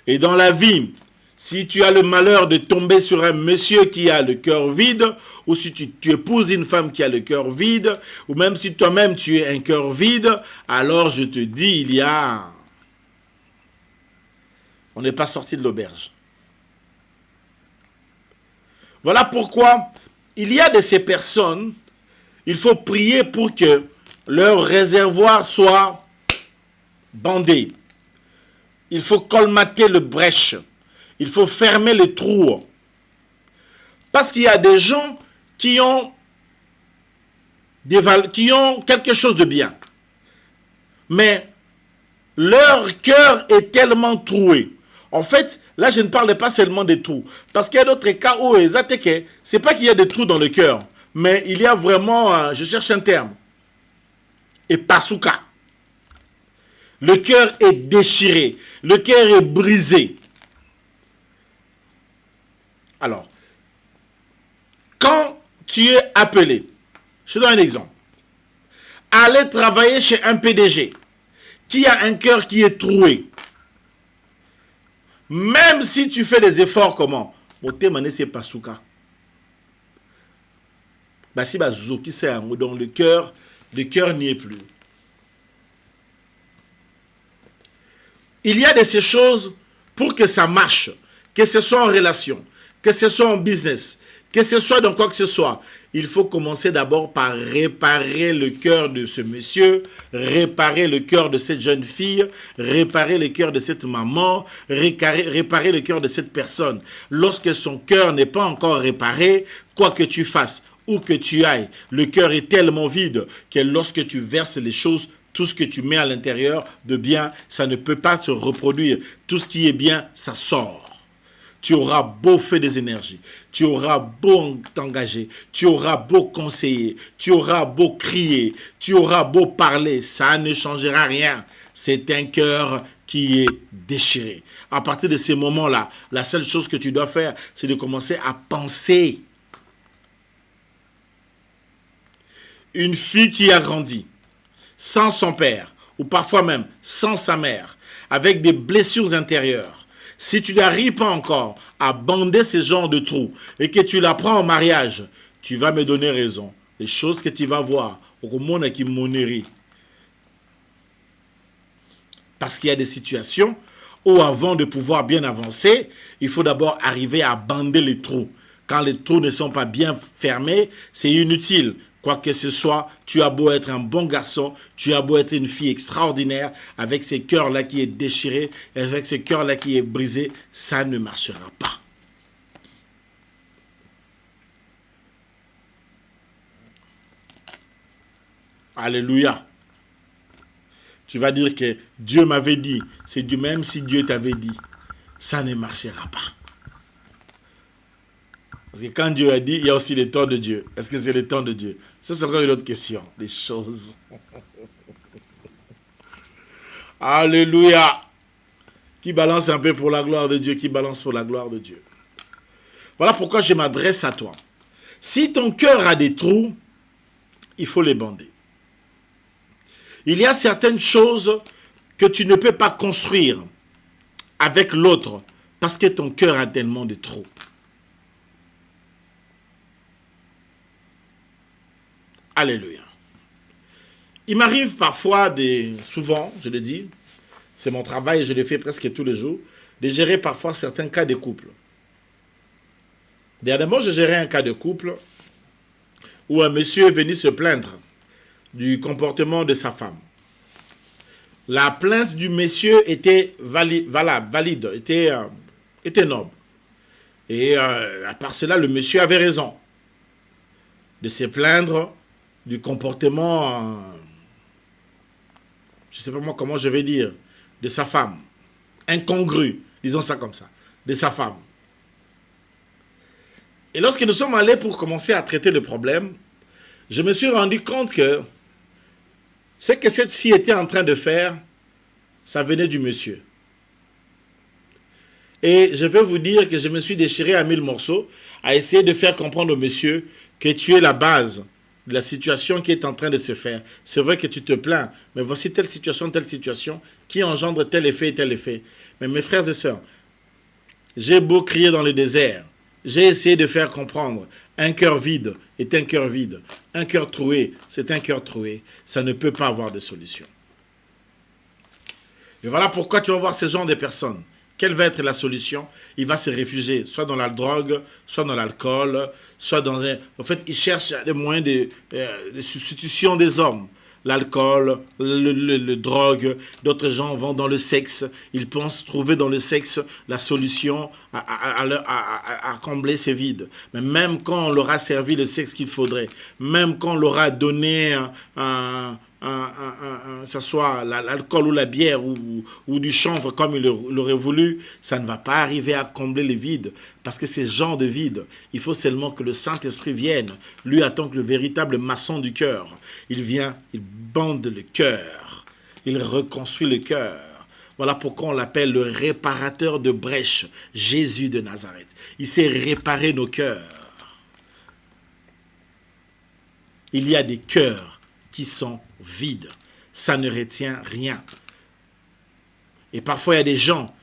[SPEAKER 1] Et dans la vie, si tu as le malheur de tomber sur un monsieur qui a le cœur vide, ou si tu épouses une femme qui a le cœur vide, ou même si toi-même tu es un cœur vide, alors je te dis, on n'est pas sorti de l'auberge. Voilà pourquoi il y a de ces personnes, il faut prier pour que leur réservoir soit bandé. Il faut colmater le brèche. Il faut fermer les trous. Parce qu'il y a des gens qui ont quelque chose de bien. Mais leur cœur est tellement troué. En fait, là, je ne parle pas seulement des trous. Parce qu'il y a d'autres cas où c'est pas qu'il y a des trous dans le cœur. Mais il y a vraiment, je cherche un terme. Et pasuka. Le cœur est déchiré. Le cœur est brisé. Alors, quand tu es appelé, je te donne un exemple. Aller travailler chez un PDG qui a un cœur qui est troué. Même si tu fais des efforts, comment? C'est pasuka. Si Zoki c'est un dans le cœur n'y est plus. Il y a de ces choses pour que ça marche, que ce soit en relation, que ce soit en business, que ce soit dans quoi que ce soit. Il faut commencer d'abord par réparer le cœur de ce monsieur, réparer le cœur de cette jeune fille, réparer le cœur de cette maman, réparer le cœur de cette personne. Lorsque son cœur n'est pas encore réparé, quoi que tu fasses, où que tu ailles, le cœur est tellement vide que lorsque tu verses les choses, tout ce que tu mets à l'intérieur de bien, ça ne peut pas se reproduire. Tout ce qui est bien, ça sort. Tu auras beau faire des énergies, tu auras beau t'engager, tu auras beau conseiller, tu auras beau crier, tu auras beau parler, ça ne changera rien. C'est un cœur qui est déchiré. À partir de ces moments-là, la seule chose que tu dois faire, c'est de commencer à penser. Une fille qui a grandi sans son père, ou parfois même sans sa mère, avec des blessures intérieures, si tu n'arrives pas encore à bander ce genre de trous et que tu la prends en mariage, tu vas me donner raison. Les choses que tu vas voir, au monde qui monérie. Parce qu'il y a des situations où avant de pouvoir bien avancer, il faut d'abord arriver à bander les trous. Quand les trous ne sont pas bien fermés, c'est inutile. Quoi que ce soit, tu as beau être un bon garçon, tu as beau être une fille extraordinaire, avec ce cœur-là qui est déchiré, avec ce cœur-là qui est brisé, ça ne marchera pas. Alléluia. Tu vas dire que Dieu m'avait dit, c'est Dieu, même si Dieu t'avait dit, ça ne marchera pas. Parce que quand Dieu a dit, il y a aussi le temps de Dieu. Est-ce que c'est le temps de Dieu? Ça, c'est encore une autre question. Des choses. Alléluia. Qui balance un peu pour la gloire de Dieu, qui balance pour la gloire de Dieu. Voilà pourquoi je m'adresse à toi. Si ton cœur a des trous, il faut les bander. Il y a certaines choses que tu ne peux pas construire avec l'autre parce que ton cœur a tellement de trous. Alléluia. Il m'arrive parfois, souvent, je le dis, c'est mon travail et je le fais presque tous les jours, de gérer parfois certains cas de couple. Dernièrement, je gérais un cas de couple où un monsieur est venu se plaindre du comportement de sa femme. La plainte du monsieur était valide, était noble. Et à part cela, le monsieur avait raison de se plaindre du comportement, je ne sais pas moi comment je vais dire, de sa femme. Incongru, disons ça comme ça, de sa femme. Et lorsque nous sommes allés pour commencer à traiter le problème, je me suis rendu compte que ce que cette fille était en train de faire, ça venait du monsieur. Et je peux vous dire que je me suis déchiré à 1000 morceaux à essayer de faire comprendre au monsieur que tu es la base de la situation qui est en train de se faire. C'est vrai que tu te plains, mais voici telle situation qui engendre tel effet et tel effet. Mais mes frères et sœurs, j'ai beau crier dans le désert, j'ai essayé de faire comprendre, un cœur vide est un cœur vide. Un cœur troué, c'est un cœur troué. Ça ne peut pas avoir de solution. Et voilà pourquoi tu vas voir ce genre de personnes. Quelle va être la solution? Il va se réfugier soit dans la drogue, soit dans l'alcool, soit dans un... En fait, il cherche des moyens de substitution des hommes. l'alcool, le drogue. D'autres gens vont dans le sexe. Ils pensent trouver dans le sexe la solution à combler ces vides. Mais même quand on leur a servi le sexe qu'il faudrait, même quand on leur a donné que ce soit l'alcool ou la bière ou du chanvre comme il l'aurait voulu, ça ne va pas arriver à combler les vides. Parce que ces genres de vides, il faut seulement que le Saint-Esprit vienne. Lui attend que le véritable maçon du cœur. Il vient, il bande le cœur. Il reconstruit le cœur. Voilà pourquoi on l'appelle le réparateur de brèches, Jésus de Nazareth. Il sait réparer nos cœurs. Il y a des cœurs qui sont vides. Ça ne retient rien. Et parfois, il y a des gens,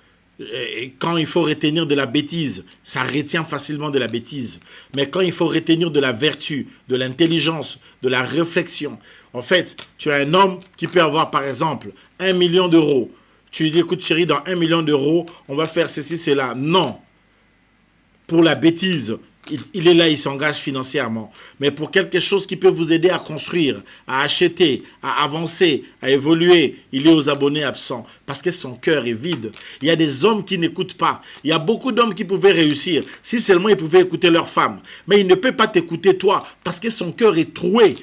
[SPEAKER 1] quand il faut retenir de la bêtise, ça retient facilement de la bêtise. Mais quand il faut retenir de la vertu, de l'intelligence, de la réflexion, en fait, tu as un homme qui peut avoir, par exemple, 1 million d'euros. Tu lui dis, écoute chérie, dans 1 million d'euros, on va faire ceci, cela. Non. Pour la bêtise, il est là, il s'engage financièrement. Mais pour quelque chose qui peut vous aider à construire, à acheter, à avancer, à évoluer, il est aux abonnés absents. Parce que son cœur est vide. Il y a des hommes qui n'écoutent pas. Il y a beaucoup d'hommes qui pouvaient réussir si seulement ils pouvaient écouter leur femme. Mais il ne peut pas t'écouter toi parce que son cœur est troué.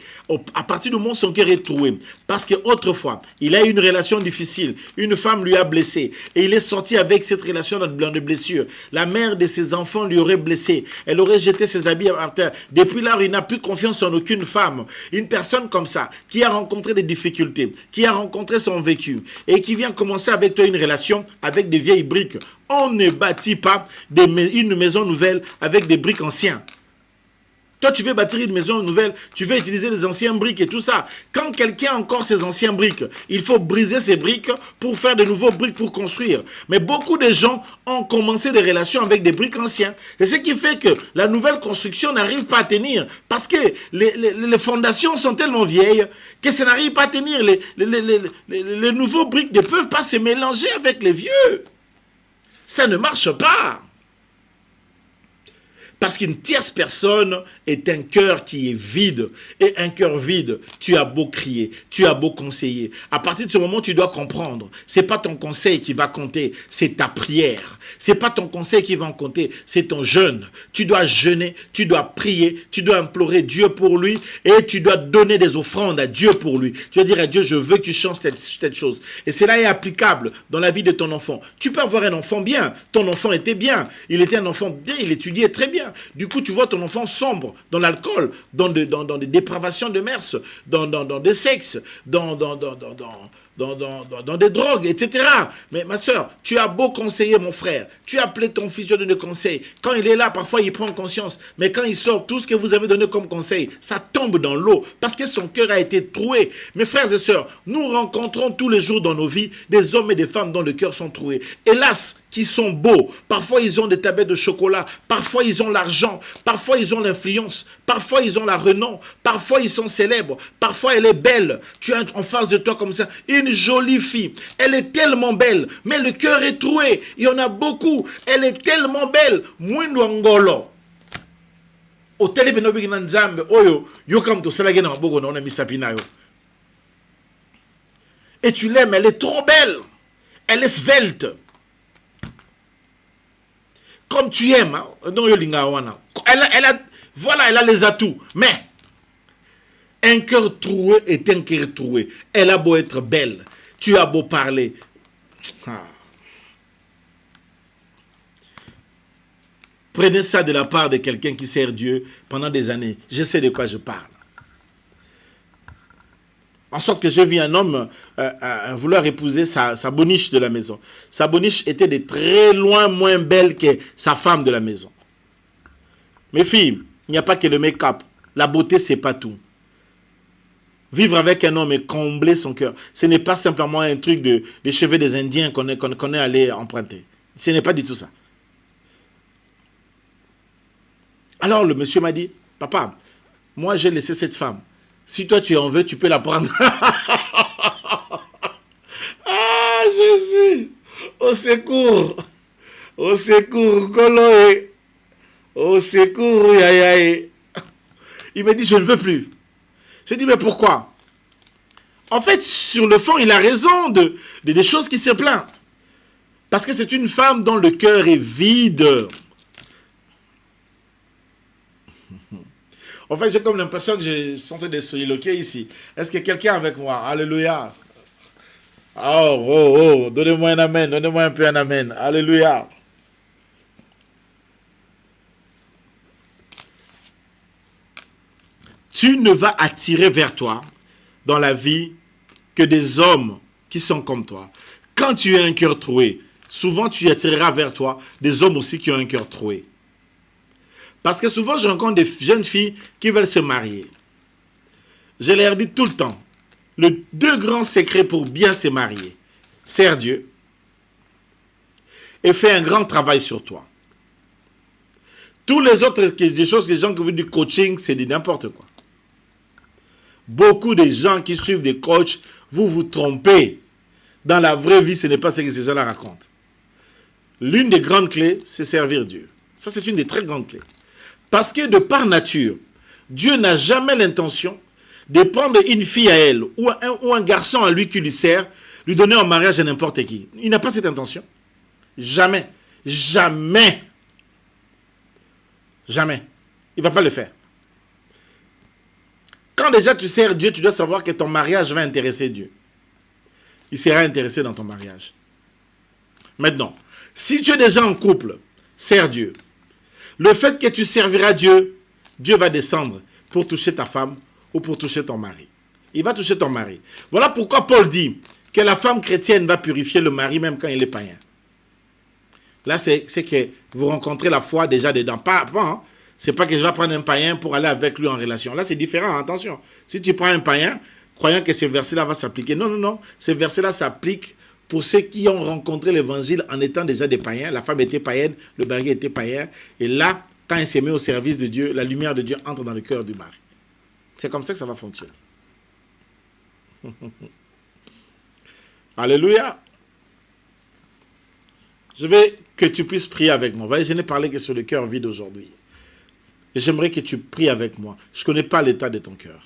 [SPEAKER 1] À partir du moment où son cœur est troué, parce qu'autrefois, il a eu une relation difficile. Une femme lui a blessé. Et il est sorti avec cette relation de blessure. La mère de ses enfants lui aurait blessé. Elle aurait jeté ses habits à terre. Depuis là, il n'a plus confiance en aucune femme. Une personne comme ça, qui a rencontré des difficultés, qui a rencontré son vécu, et qui vient commencer avec toi une relation avec des vieilles briques. On ne bâtit pas une maison nouvelle avec des briques anciennes. Toi, tu veux bâtir une maison nouvelle, tu veux utiliser les anciennes briques et tout ça. Quand quelqu'un a encore ses anciennes briques, il faut briser ces briques pour faire de nouveaux briques pour construire. Mais beaucoup de gens ont commencé des relations avec des briques anciennes. Et ce qui fait que la nouvelle construction n'arrive pas à tenir. Parce que les fondations sont tellement vieilles que ça n'arrive pas à tenir. Les nouveaux briques ne peuvent pas se mélanger avec les vieux. Ça ne marche pas. Parce qu'une tierce personne est un cœur qui est vide. Et un cœur vide, tu as beau crier, tu as beau conseiller. À partir de ce moment, tu dois comprendre. Ce n'est pas ton conseil qui va compter, c'est ta prière. Ce n'est pas ton conseil qui va compter, c'est ton jeûne. Tu dois jeûner, tu dois prier, tu dois implorer Dieu pour lui et tu dois donner des offrandes à Dieu pour lui. Tu dois dire à Dieu, je veux que tu changes cette chose. Et cela est applicable dans la vie de ton enfant. Tu peux avoir un enfant bien. Ton enfant était bien. Il était un enfant bien, il étudiait très bien. Du coup, tu vois ton enfant sombre dans l'alcool, dans des dépravations de mœurs, dans des sexes, dans des drogues, etc. Mais ma soeur, tu as beau conseiller mon frère, tu as appelé ton fils, tu as donné conseil. Quand il est là, parfois il prend conscience. Mais quand il sort, tout ce que vous avez donné comme conseil, ça tombe dans l'eau parce que son cœur a été troué. Mes frères et sœurs, nous rencontrons tous les jours dans nos vies des hommes et des femmes dont le cœur sont troués. Hélas, qui sont beaux. Parfois, ils ont des tablettes de chocolat. Parfois, ils ont l'argent. Parfois, ils ont l'influence. Parfois, ils ont la renom. Parfois, ils sont célèbres. Parfois, elle est belle. Tu as en face de toi comme ça une jolie fille. Elle est tellement belle, mais le cœur est troué. Il y en a beaucoup. Elle est tellement belle. Mwindwangolo. Otele benobi na nzambe oyo yokam to sala gena maboko na ona misapina yo. Et tu l'aimes, elle est trop belle. Elle est svelte. Comme tu aimes, hein? Elle a les atouts. Mais un cœur troué est un cœur troué. Elle a beau être belle, tu as beau parler. Prenez ça de la part de quelqu'un qui sert Dieu pendant des années. Je sais de quoi je parle. En sorte que j'ai vu un homme vouloir épouser sa boniche de la maison. Sa boniche était de très loin moins belle que sa femme de la maison. Mes filles, il n'y a pas que le make-up. La beauté, ce n'est pas tout. Vivre avec un homme et combler son cœur, ce n'est pas simplement un truc de cheveux des Indiens qu'on est allé emprunter. Ce n'est pas du tout ça. Alors le monsieur m'a dit, papa, moi j'ai laissé cette femme. Si toi tu en veux, tu peux la prendre. Ah, Jésus! Au secours! Au secours, Koloé! Au secours, yayaye! Il me dit, je ne veux plus. J'ai dit, mais pourquoi? En fait, sur le fond, il a raison des choses qui se plaignent. Parce que c'est une femme dont le cœur est vide. En fait, j'ai comme l'impression que j'ai senti des soliloquies ici. Est-ce que quelqu'un est avec moi? Alléluia. Oh, oh, oh, donnez-moi un amen, donnez-moi un peu un amen. Alléluia. Tu ne vas attirer vers toi dans la vie que des hommes qui sont comme toi. Quand tu as un cœur troué, souvent tu attireras vers toi des hommes aussi qui ont un cœur troué. Parce que souvent je rencontre des jeunes filles qui veulent se marier. Je leur dis tout le temps, les deux grands secrets pour bien se marier, sers Dieu et fais un grand travail sur toi. Tous les autres des choses que les gens qui veulent du coaching, c'est du n'importe quoi. Beaucoup de gens qui suivent des coachs, vous vous trompez. Dans la vraie vie, ce n'est pas ce que ces gens-là racontent. L'une des grandes clés, c'est servir Dieu. Ça, c'est une des très grandes clés. Parce que de par nature, Dieu n'a jamais l'intention de prendre une fille à elle ou un garçon à lui qui lui sert, lui donner en mariage à n'importe qui. Il n'a pas cette intention. Jamais. Jamais. Jamais. Il ne va pas le faire. Quand déjà tu sers Dieu, tu dois savoir que ton mariage va intéresser Dieu. Il sera intéressé dans ton mariage. Maintenant, si tu es déjà en couple, sers Dieu. Le fait que tu serviras Dieu, Dieu va descendre pour toucher ta femme ou pour toucher ton mari. Il va toucher ton mari. Voilà pourquoi Paul dit que la femme chrétienne va purifier le mari même quand il est païen. Là, c'est que vous rencontrez la foi déjà dedans. Pas avant, hein. C'est pas que je vais prendre un païen pour aller avec lui en relation. Là, c'est différent, attention. Si tu prends un païen, croyant que ce verset-là va s'appliquer. Non, non, non. Ce verset-là s'applique pour ceux qui ont rencontré l'évangile en étant déjà des païens. La femme était païenne, le mari était païen. Et là, quand il s'est mis au service de Dieu, la lumière de Dieu entre dans le cœur du mari. C'est comme ça que ça va fonctionner. Alléluia. Je veux que tu puisses prier avec moi. Voyez, je n'ai parlé que sur le cœur vide aujourd'hui. Et j'aimerais que tu pries avec moi. Je ne connais pas l'état de ton cœur.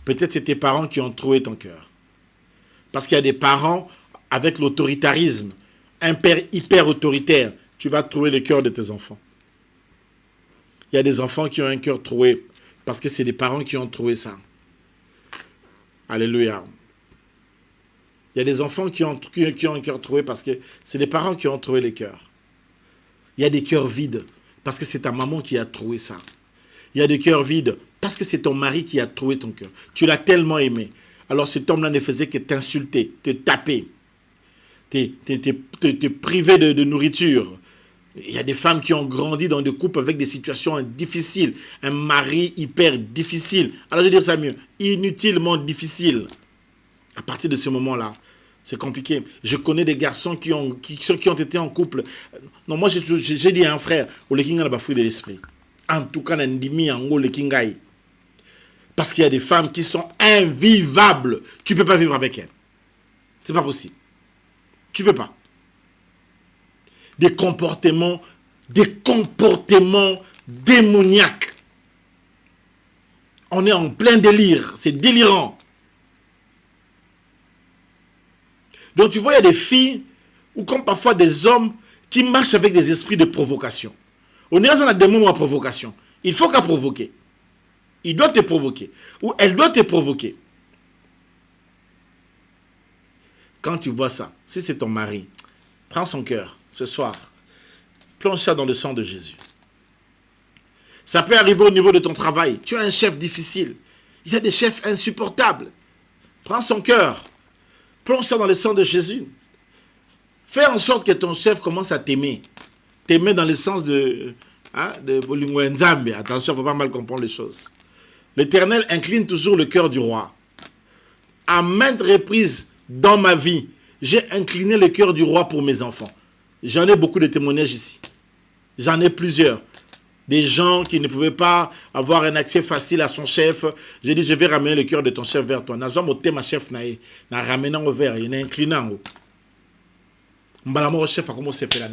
[SPEAKER 1] Peut-être c'est tes parents qui ont troué ton cœur. Parce qu'il y a des parents avec l'autoritarisme, un père hyper autoritaire. Tu vas trouver le cœur de tes enfants. Il y a des enfants qui ont un cœur troué parce que c'est des parents qui ont trouvé ça. Alléluia. Il y a des enfants qui ont un cœur troué parce que c'est des parents qui ont trouvé les cœurs. Il y a des cœurs vides parce que c'est ta maman qui a trouvé ça. Il y a des cœurs vides parce que c'est ton mari qui a trouvé ton cœur. Tu l'as tellement aimé. Alors cet homme-là ne faisait que t'insulter, te taper, te priver de nourriture. Il y a des femmes qui ont grandi dans des couples avec des situations difficiles. Un mari hyper difficile. Alors je vais dire ça mieux. Inutilement difficile. À partir de ce moment-là, c'est compliqué. Je connais des garçons qui ont été en couple. Non, moi j'ai dit à un frère, au lekinga n'a pas fouillé de l'esprit. En tout cas, n'andimi en le kingai. Parce qu'il y a des femmes qui sont invivables. Tu ne peux pas vivre avec elles. C'est pas possible. Tu ne peux pas. Des comportements démoniaques. On est en plein délire. C'est délirant. Donc tu vois, il y a des filles ou comme parfois des hommes qui marchent avec des esprits de provocation. On est dans des moments de provocation. Il faut qu'à provoquer. Il doit te provoquer. Ou elle doit te provoquer. Quand tu vois ça, si c'est ton mari, prends son cœur ce soir. Plonge ça dans le sang de Jésus. Ça peut arriver au niveau de ton travail. Tu as un chef difficile. Il y a des chefs insupportables. Prends son cœur. Plonge ça dans le sang de Jésus. Fais en sorte que ton chef commence à t'aimer. T'aimer dans le sens de Bolingwenzambe. Attention, il ne faut pas mal comprendre les choses. L'Éternel incline toujours le cœur du roi. À maintes reprises dans ma vie, j'ai incliné le cœur du roi pour mes enfants. J'en ai beaucoup de témoignages ici. J'en ai plusieurs. Des gens qui ne pouvaient pas avoir un accès facile à son chef. J'ai dit, je vais ramener le cœur de ton chef vers toi. Nazom ote ma chef na ramenant au vers, il est inclinant. Mbalamo chef a commencé à faire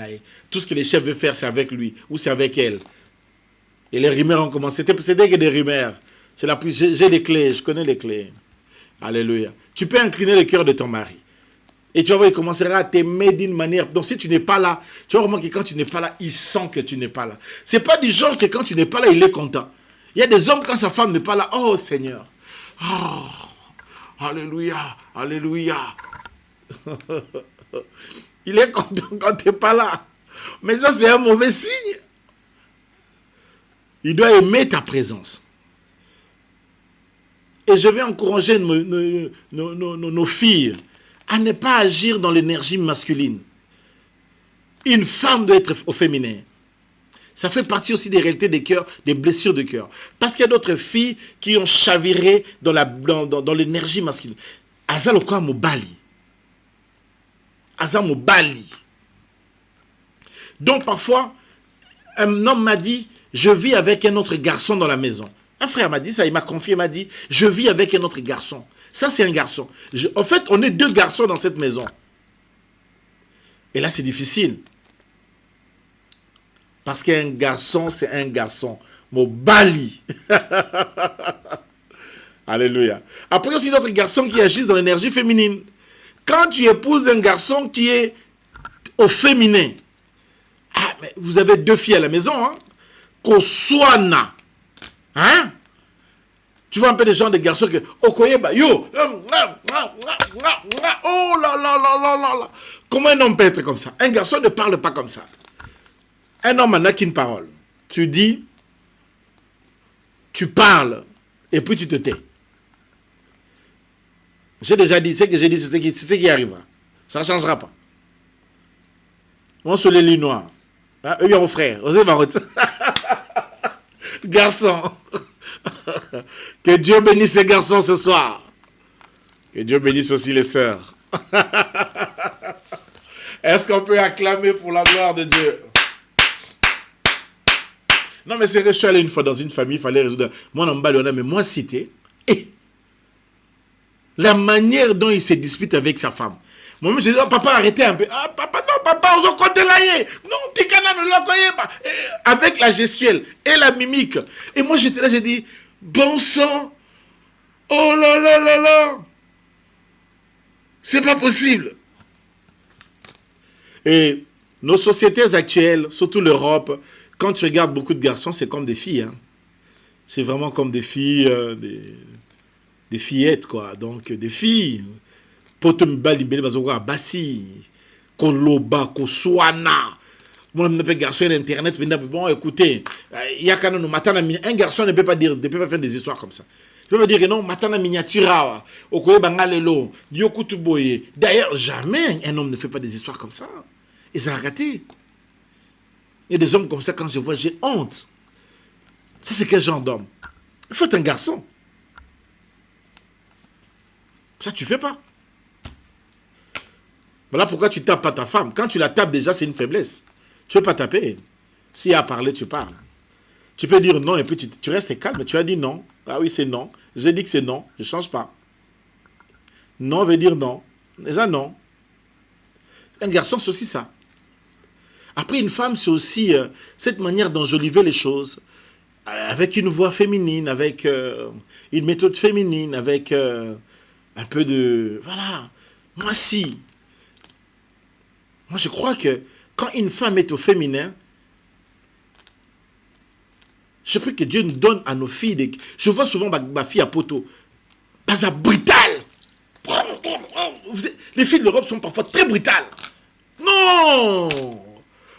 [SPEAKER 1] tout ce que les chefs veulent faire, c'est avec lui ou c'est avec elle. Et les rumeurs ont commencé. C'était que des rumeurs. J'ai les clés, je connais les clés. Alléluia. Tu peux incliner le cœur de ton mari. Et tu vas voir, il commencera à t'aimer d'une manière. Donc si tu n'es pas là, tu vas remarquer que quand tu n'es pas là, il sent que tu n'es pas là. C'est pas du genre que quand tu n'es pas là, il est content. Il y a des hommes, quand sa femme n'est pas là, oh Seigneur. Oh, alléluia, alléluia. Il est content quand tu n'es pas là. Mais ça, c'est un mauvais signe. Il doit aimer ta présence. Et je vais encourager nos filles à ne pas agir dans l'énergie masculine. Une femme doit être au féminin. Ça fait partie aussi des réalités des cœurs, des blessures de cœur. Parce qu'il y a d'autres filles qui ont chaviré dans l'énergie masculine. Aza lokwa mobali. Aza mobali. Donc parfois, un homme m'a dit, je vis avec un autre garçon dans la maison. Un frère m'a dit ça, il m'a confié, il m'a dit, je vis avec un autre garçon. Ça, c'est un garçon. En fait, on est deux garçons dans cette maison. Et là, c'est difficile. Parce qu'un garçon, c'est un garçon. Mobali. Alléluia. Après, il y a aussi d'autres garçons qui agissent dans l'énergie féminine. Quand tu épouses un garçon qui est au féminin, ah, mais vous avez deux filles à la maison, hein? Kosuana. Hein? Tu vois un peu des gens, des garçons qui... Okoyeba, yo! Oh là là là là là! Comment un homme peut être comme ça? Un garçon ne parle pas comme ça. Un homme n'a qu'une parole. Tu dis, tu parles, et puis tu te tais. J'ai déjà dit, ce que j'ai dit, c'est ce qui arrivera. Ça ne changera pas. On se les lit noirs. Hein? Eux, ils frère. Osez Marotte. Garçon. Que Dieu bénisse les garçons ce soir. Que Dieu bénisse aussi les sœurs. Est-ce qu'on peut acclamer pour la gloire de Dieu? Non, mais c'est vrai, je suis allé une fois dans une famille, il fallait résoudre. Moi, on m'a mais moi, cité. Et la manière dont il se dispute avec sa femme. Moi-même, j'ai dit, oh, papa, arrêtez un peu. Ah, papa, non, papa, on se compte là. Non, Tikana ne l'a pas. Avec la gestuelle et la mimique. Et moi, j'étais là, j'ai dit, bon sang. Oh là là là là. C'est pas possible. Et nos sociétés actuelles, surtout l'Europe, quand tu regardes beaucoup de garçons, c'est comme des filles. Hein. C'est vraiment comme des filles, des fillettes, quoi. Donc, des filles. Potombali, Bazoua, Bassi, Koloba, Koswana. Moi, je suis garçon d'internet. Bon, écoutez, il y a quand même un garçon ne peut pas dire, ne peut pas faire des histoires comme ça. Je peux pas dire non, matana miniatura, okoye bangalelo, yokutuboye. D'ailleurs, jamais un homme ne fait pas des histoires comme ça. Et ça a raté. Il y a des hommes comme ça, quand je vois, j'ai honte. Ça, c'est quel genre d'homme? Il faut être un garçon. Ça, tu fais pas. Voilà pourquoi tu tapes pas ta femme. Quand tu la tapes déjà, c'est une faiblesse. Tu ne peux pas taper. S'il y a à parler, tu parles. Tu peux dire non et puis tu restes calme. Tu as dit non. Ah oui, c'est non. J'ai dit que c'est non. Je ne change pas. Non veut dire non. Déjà non. Un garçon, c'est aussi ça. Après, une femme, c'est aussi cette manière d'enjoliver les choses. Avec une voix féminine, avec une méthode féminine, avec un peu de... Voilà. Moi, si. Moi, je crois que quand une femme est au féminin, je prie que Dieu nous donne à nos filles des... Je vois souvent ma fille à poteau. Pas ça brutal. Les filles de l'Europe sont parfois très brutales. Non.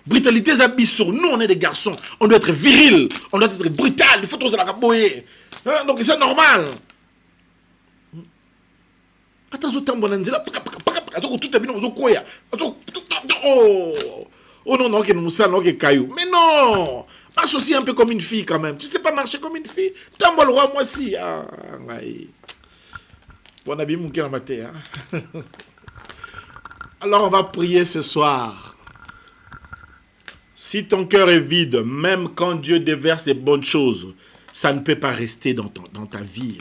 [SPEAKER 1] Brutalité, ça bise sur nous, on est des garçons. On doit être viril. On doit être brutal. Il faut trop se la caboyer. Hein? Donc c'est normal. Attention, oh non, non, mais non, marche aussi un peu comme une fille quand même. Tu sais pas marcher comme une fille. Tambo le roi, moi aussi. Bon habit, mon cœur maté. Alors on va prier ce soir. Si ton cœur est vide, même quand Dieu déverse des bonnes choses, ça ne peut pas rester dans ta vie.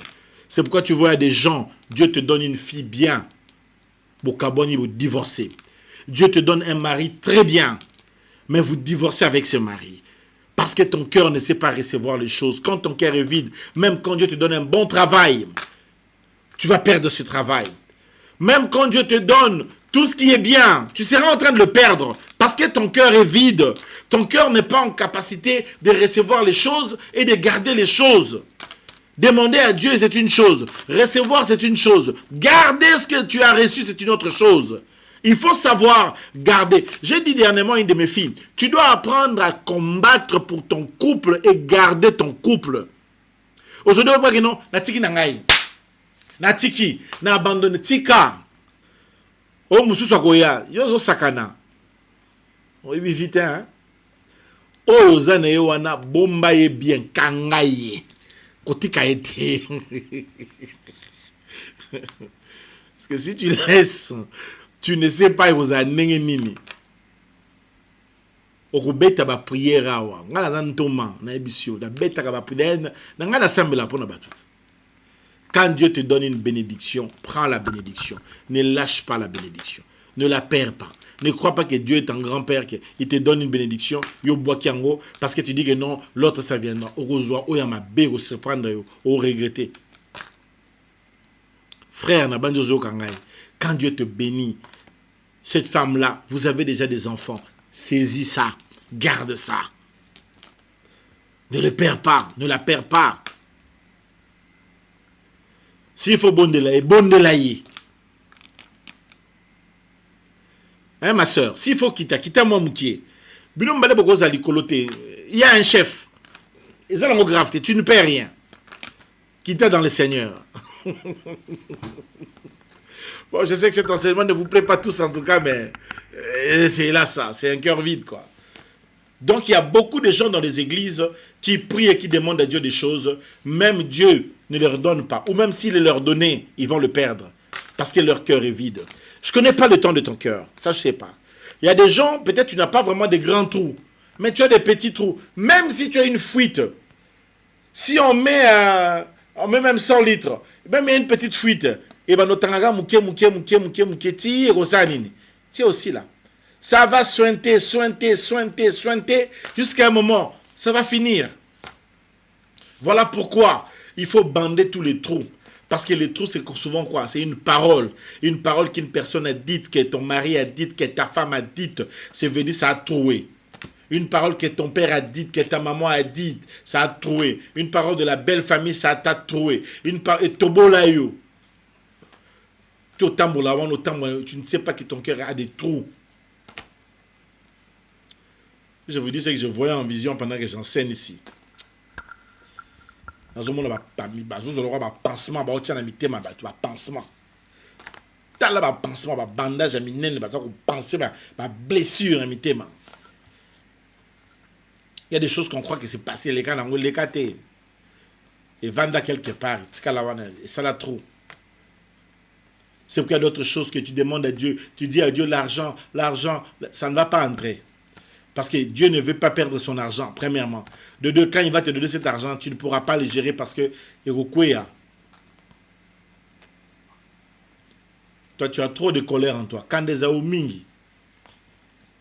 [SPEAKER 1] C'est pourquoi tu vois des gens, Dieu te donne une fille bien, pour vous divorcer. Dieu te donne un mari très bien, mais vous divorcez avec ce mari. Parce que ton cœur ne sait pas recevoir les choses. Quand ton cœur est vide, même quand Dieu te donne un bon travail, tu vas perdre ce travail. Même quand Dieu te donne tout ce qui est bien, tu seras en train de le perdre parce que ton cœur est vide. Ton cœur n'est pas en capacité de recevoir les choses et de garder les choses. Demander à Dieu, c'est une chose. Recevoir, c'est une chose. Garder ce que tu as reçu, c'est une autre chose. Il faut savoir garder. J'ai dit dernièrement à une de mes filles, tu dois apprendre à combattre pour ton couple et garder ton couple. Aujourd'hui, on dit non, natiki nangai. Natiki, na abandonne tika. Oh, mususu akoya, yozo sakana. Oui, vite, hein. Oh, zane yo wana bomba ye bien kangaye. Kotika ete. Parce que si tu laisses, tu ne sais pas vous a nenge nini. Okubeta ba prière awa. Ngala zantoma na ebisio, da beta ka ba prière na ngala sambela pona batut. Quand Dieu te donne une bénédiction, prends la bénédiction. Ne lâche pas la bénédiction. Ne la perds pas. Ne crois pas que Dieu est un grand-père, qu'il te donne une bénédiction, parce que tu dis que non, l'autre ça viendra. Au regretter. Frère, quand Dieu te bénit, cette femme-là, vous avez déjà des enfants. Saisis ça. Garde ça. Ne le perds pas. Ne la perds pas. S'il faut bon de l'aïe. Hein, ma soeur, s'il faut quitter moi moukier. Il y a un chef. Et ça, la grave, tu ne perds rien. Quitte dans le Seigneur. Bon, je sais que cet enseignement ne vous plaît pas tous en tout cas, mais c'est là ça, c'est un cœur vide, quoi. Donc, il y a beaucoup de gens dans les églises qui prient et qui demandent à Dieu des choses. Même Dieu ne leur donne pas. Ou même s'il leur donnait, ils vont le perdre. Parce que leur cœur est vide. Je ne connais pas le temps de ton cœur. Ça, je ne sais pas. Il y a des gens, peut-être tu n'as pas vraiment des grands trous. Mais tu as des petits trous. Même si tu as une fuite. Si on met même 100 litres. Même il y a une petite fuite. Et bien, notre tu es aussi là. Ça va sointer, jusqu'à un moment, ça va finir. Voilà pourquoi il faut bander tous les trous. Parce que les trous, c'est souvent quoi? C'est une parole. Une parole qu'une personne a dite, que ton mari a dite, que ta femme a dite. C'est venu, ça a troué. Une parole que ton père a dite, que ta maman a dite, ça a troué. Une parole de la belle famille, ça t'a troué. Une parole, et tobolayo. Tu ne sais pas que ton cœur a des trous. Je vous dis ce que je voyais en vision pendant que j'enseigne ici. Dans un monde, pansement, pansement. T'as pansement, bandage, blessure, il y a des choses qu'on croit que c'est passé, les gars, les catés. Et vendre quelque part, et ça la trop. C'est pourquoi il y a d'autres choses que tu demandes à Dieu. Tu dis à Dieu l'argent, ça ne va pas entrer. Parce que Dieu ne veut pas perdre son argent, premièrement. De deux, quand il va te donner cet argent, tu ne pourras pas le gérer parce que toi, tu as trop de colère en toi. Quand des mingi,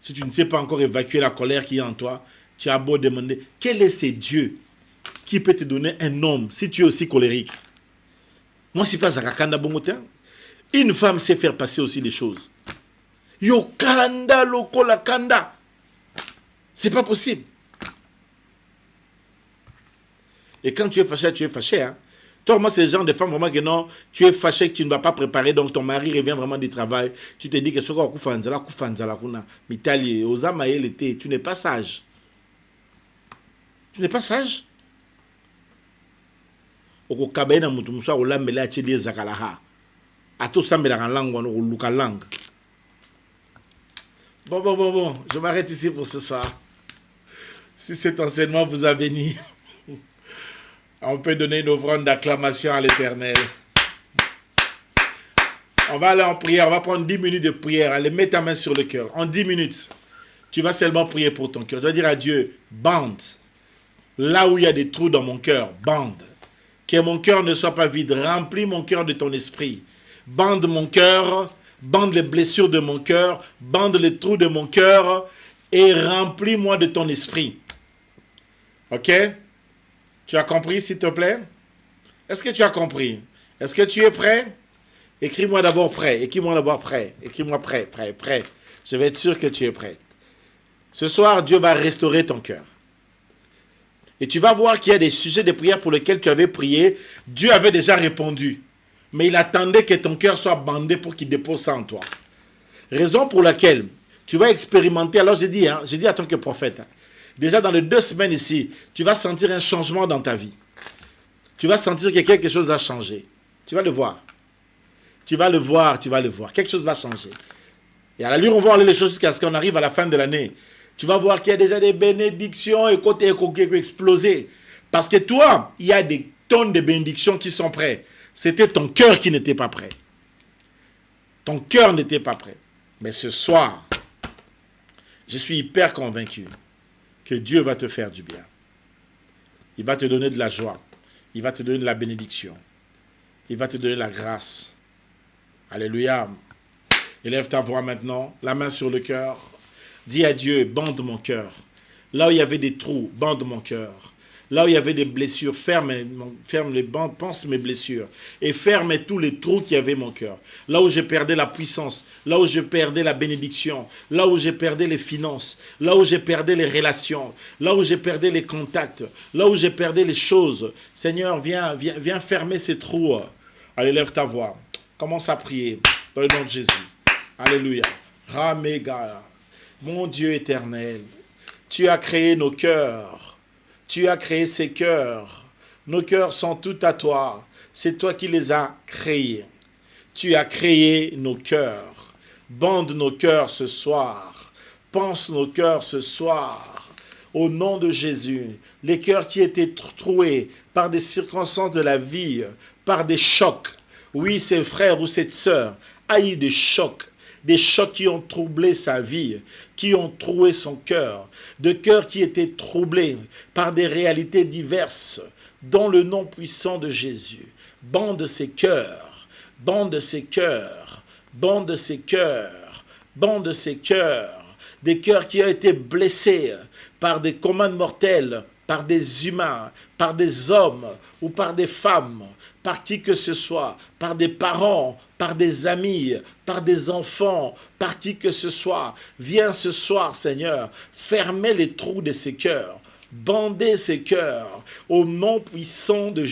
[SPEAKER 1] si tu ne sais pas encore évacuer la colère qui est en toi, tu as beau demander, quel est ce Dieu qui peut te donner un homme si tu es aussi colérique? Moi, c'est pas Zakakanda Bongotin. Une femme sait faire passer aussi les choses. Yo kanda loko la kanda. C'est pas possible. Et quand tu es fâché, tu es fâché. Hein? Toi, moi, c'est le genre de femme vraiment que non, tu es fâché, que tu ne vas pas préparer, donc ton mari revient vraiment du travail. Tu te dis que ce qu'on kufanzala, mitali, osamaye l'été, tu n'es pas sage. Tu n'es pas sage. Oko kabena mutumsa olambela acheli zakalaha. Ato sambela en langue, on luka langue. Bon, je m'arrête ici pour ce soir. Si cet enseignement vous a béni, on peut donner une offrande d'acclamation à l'Éternel. On va aller en prière, on va prendre 10 minutes de prière. Allez, mets ta main sur le cœur. En 10 minutes, tu vas seulement prier pour ton cœur. Tu vas dire à Dieu, bande. Là où il y a des trous dans mon cœur, bande. Que mon cœur ne soit pas vide. Remplis mon cœur de ton esprit. Bande mon cœur. Bande les blessures de mon cœur, bande les trous de mon cœur et remplis-moi de ton esprit. Ok? Tu as compris, s'il te plaît? Est-ce que tu as compris? Est-ce que tu es prêt? Écris-moi d'abord prêt. Écris-moi d'abord prêt. Écris-moi prêt. Je vais être sûr que tu es prêt. Ce soir, Dieu va restaurer ton cœur. Et tu vas voir qu'il y a des sujets de prière pour lesquels tu avais prié. Dieu avait déjà répondu. Mais il attendait que ton cœur soit bandé pour qu'il dépose ça en toi. Raison pour laquelle tu vas expérimenter. Alors j'ai dit en tant que prophète, déjà dans les 2 semaines ici, tu vas sentir un changement dans ta vie. Tu vas sentir que quelque chose a changé. Tu vas le voir. Tu vas le voir. Quelque chose va changer. Et à l'allure, on va aller les choses jusqu'à ce qu'on arrive à la fin de l'année. Tu vas voir qu'il y a déjà des bénédictions et côté qui exploser. Parce que toi, il y a des tonnes de bénédictions qui sont prêtes. C'était ton cœur qui n'était pas prêt. Ton cœur n'était pas prêt. Mais ce soir, je suis hyper convaincu que Dieu va te faire du bien. Il va te donner de la joie. Il va te donner de la bénédiction. Il va te donner la grâce. Alléluia. Élève ta voix maintenant, la main sur le cœur. Dis à Dieu, bande mon cœur. Là où il y avait des trous, bande mon cœur. Là où il y avait des blessures, ferme les bandes, pense mes blessures. Et ferme tous les trous qu'il y avait mon cœur. Là où j'ai perdu la puissance, là où j'ai perdu la bénédiction, là où j'ai perdu les finances, là où j'ai perdu les relations, là où j'ai perdu les contacts, là où j'ai perdu les choses. Seigneur, viens fermer ces trous. Allez, lève ta voix. Commence à prier dans le nom de Jésus. Alléluia. Ramega. Mon Dieu éternel, tu as créé nos cœurs. Tu as créé ces cœurs. Nos cœurs sont tout à toi. C'est toi qui les as créés. Tu as créé nos cœurs. Bande nos cœurs ce soir. Pense nos cœurs ce soir. Au nom de Jésus, les cœurs qui étaient troués par des circonstances de la vie, par des chocs. Oui, ces frères ou cette sœur a eu des chocs qui ont troublé sa vie, qui ont troué son cœur, de cœurs qui étaient troublés par des réalités diverses, dans le nom puissant de Jésus. Bande ces cœurs, bande ces cœurs, bande ces cœurs, bande ces cœurs, des cœurs qui ont été blessés par des commandes mortelles, par des humains, par des hommes ou par des femmes, par qui que ce soit, par des parents, par des amis, par des enfants, par qui que ce soit. Viens ce soir, Seigneur, fermer les trous de ces cœurs, bander ces cœurs au nom puissant de Jésus.